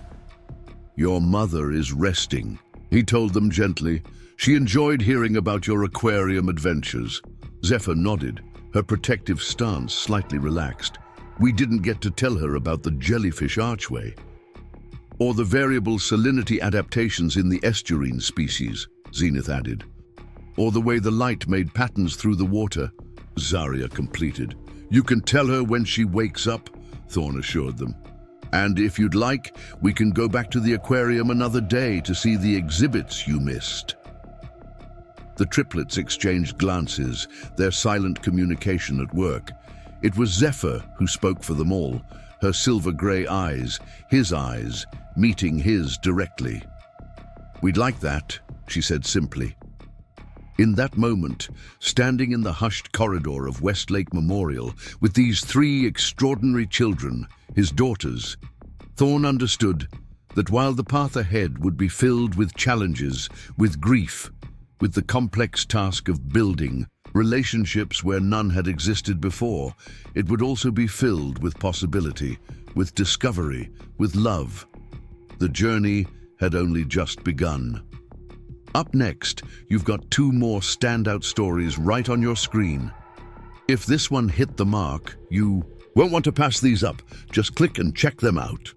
Your mother is resting, he told them gently. She enjoyed hearing about your aquarium adventures. Zephyr nodded, her protective stance slightly relaxed. We didn't get to tell her about the jellyfish archway, or the variable salinity adaptations in the estuarine species, Zenith added, or the way the light made patterns through the water, Zarya completed. You can tell her when she wakes up, Thorne assured them. And if you'd like, we can go back to the aquarium another day to see the exhibits you missed. The triplets exchanged glances, their silent communication at work. It was Zephyr who spoke for them all, her silver-gray eyes, his eyes, meeting his directly. We'd like that, she said simply. In that moment, standing in the hushed corridor of Westlake Memorial with these 3 extraordinary children, his daughters, Thorne understood that while the path ahead would be filled with challenges, with grief, with the complex task of building relationships where none had existed before, it would also be filled with possibility, with discovery, with love. The journey had only just begun. Up next, you've got 2 more standout stories right on your screen. If this one hit the mark, you won't want to pass these up. Just click and check them out.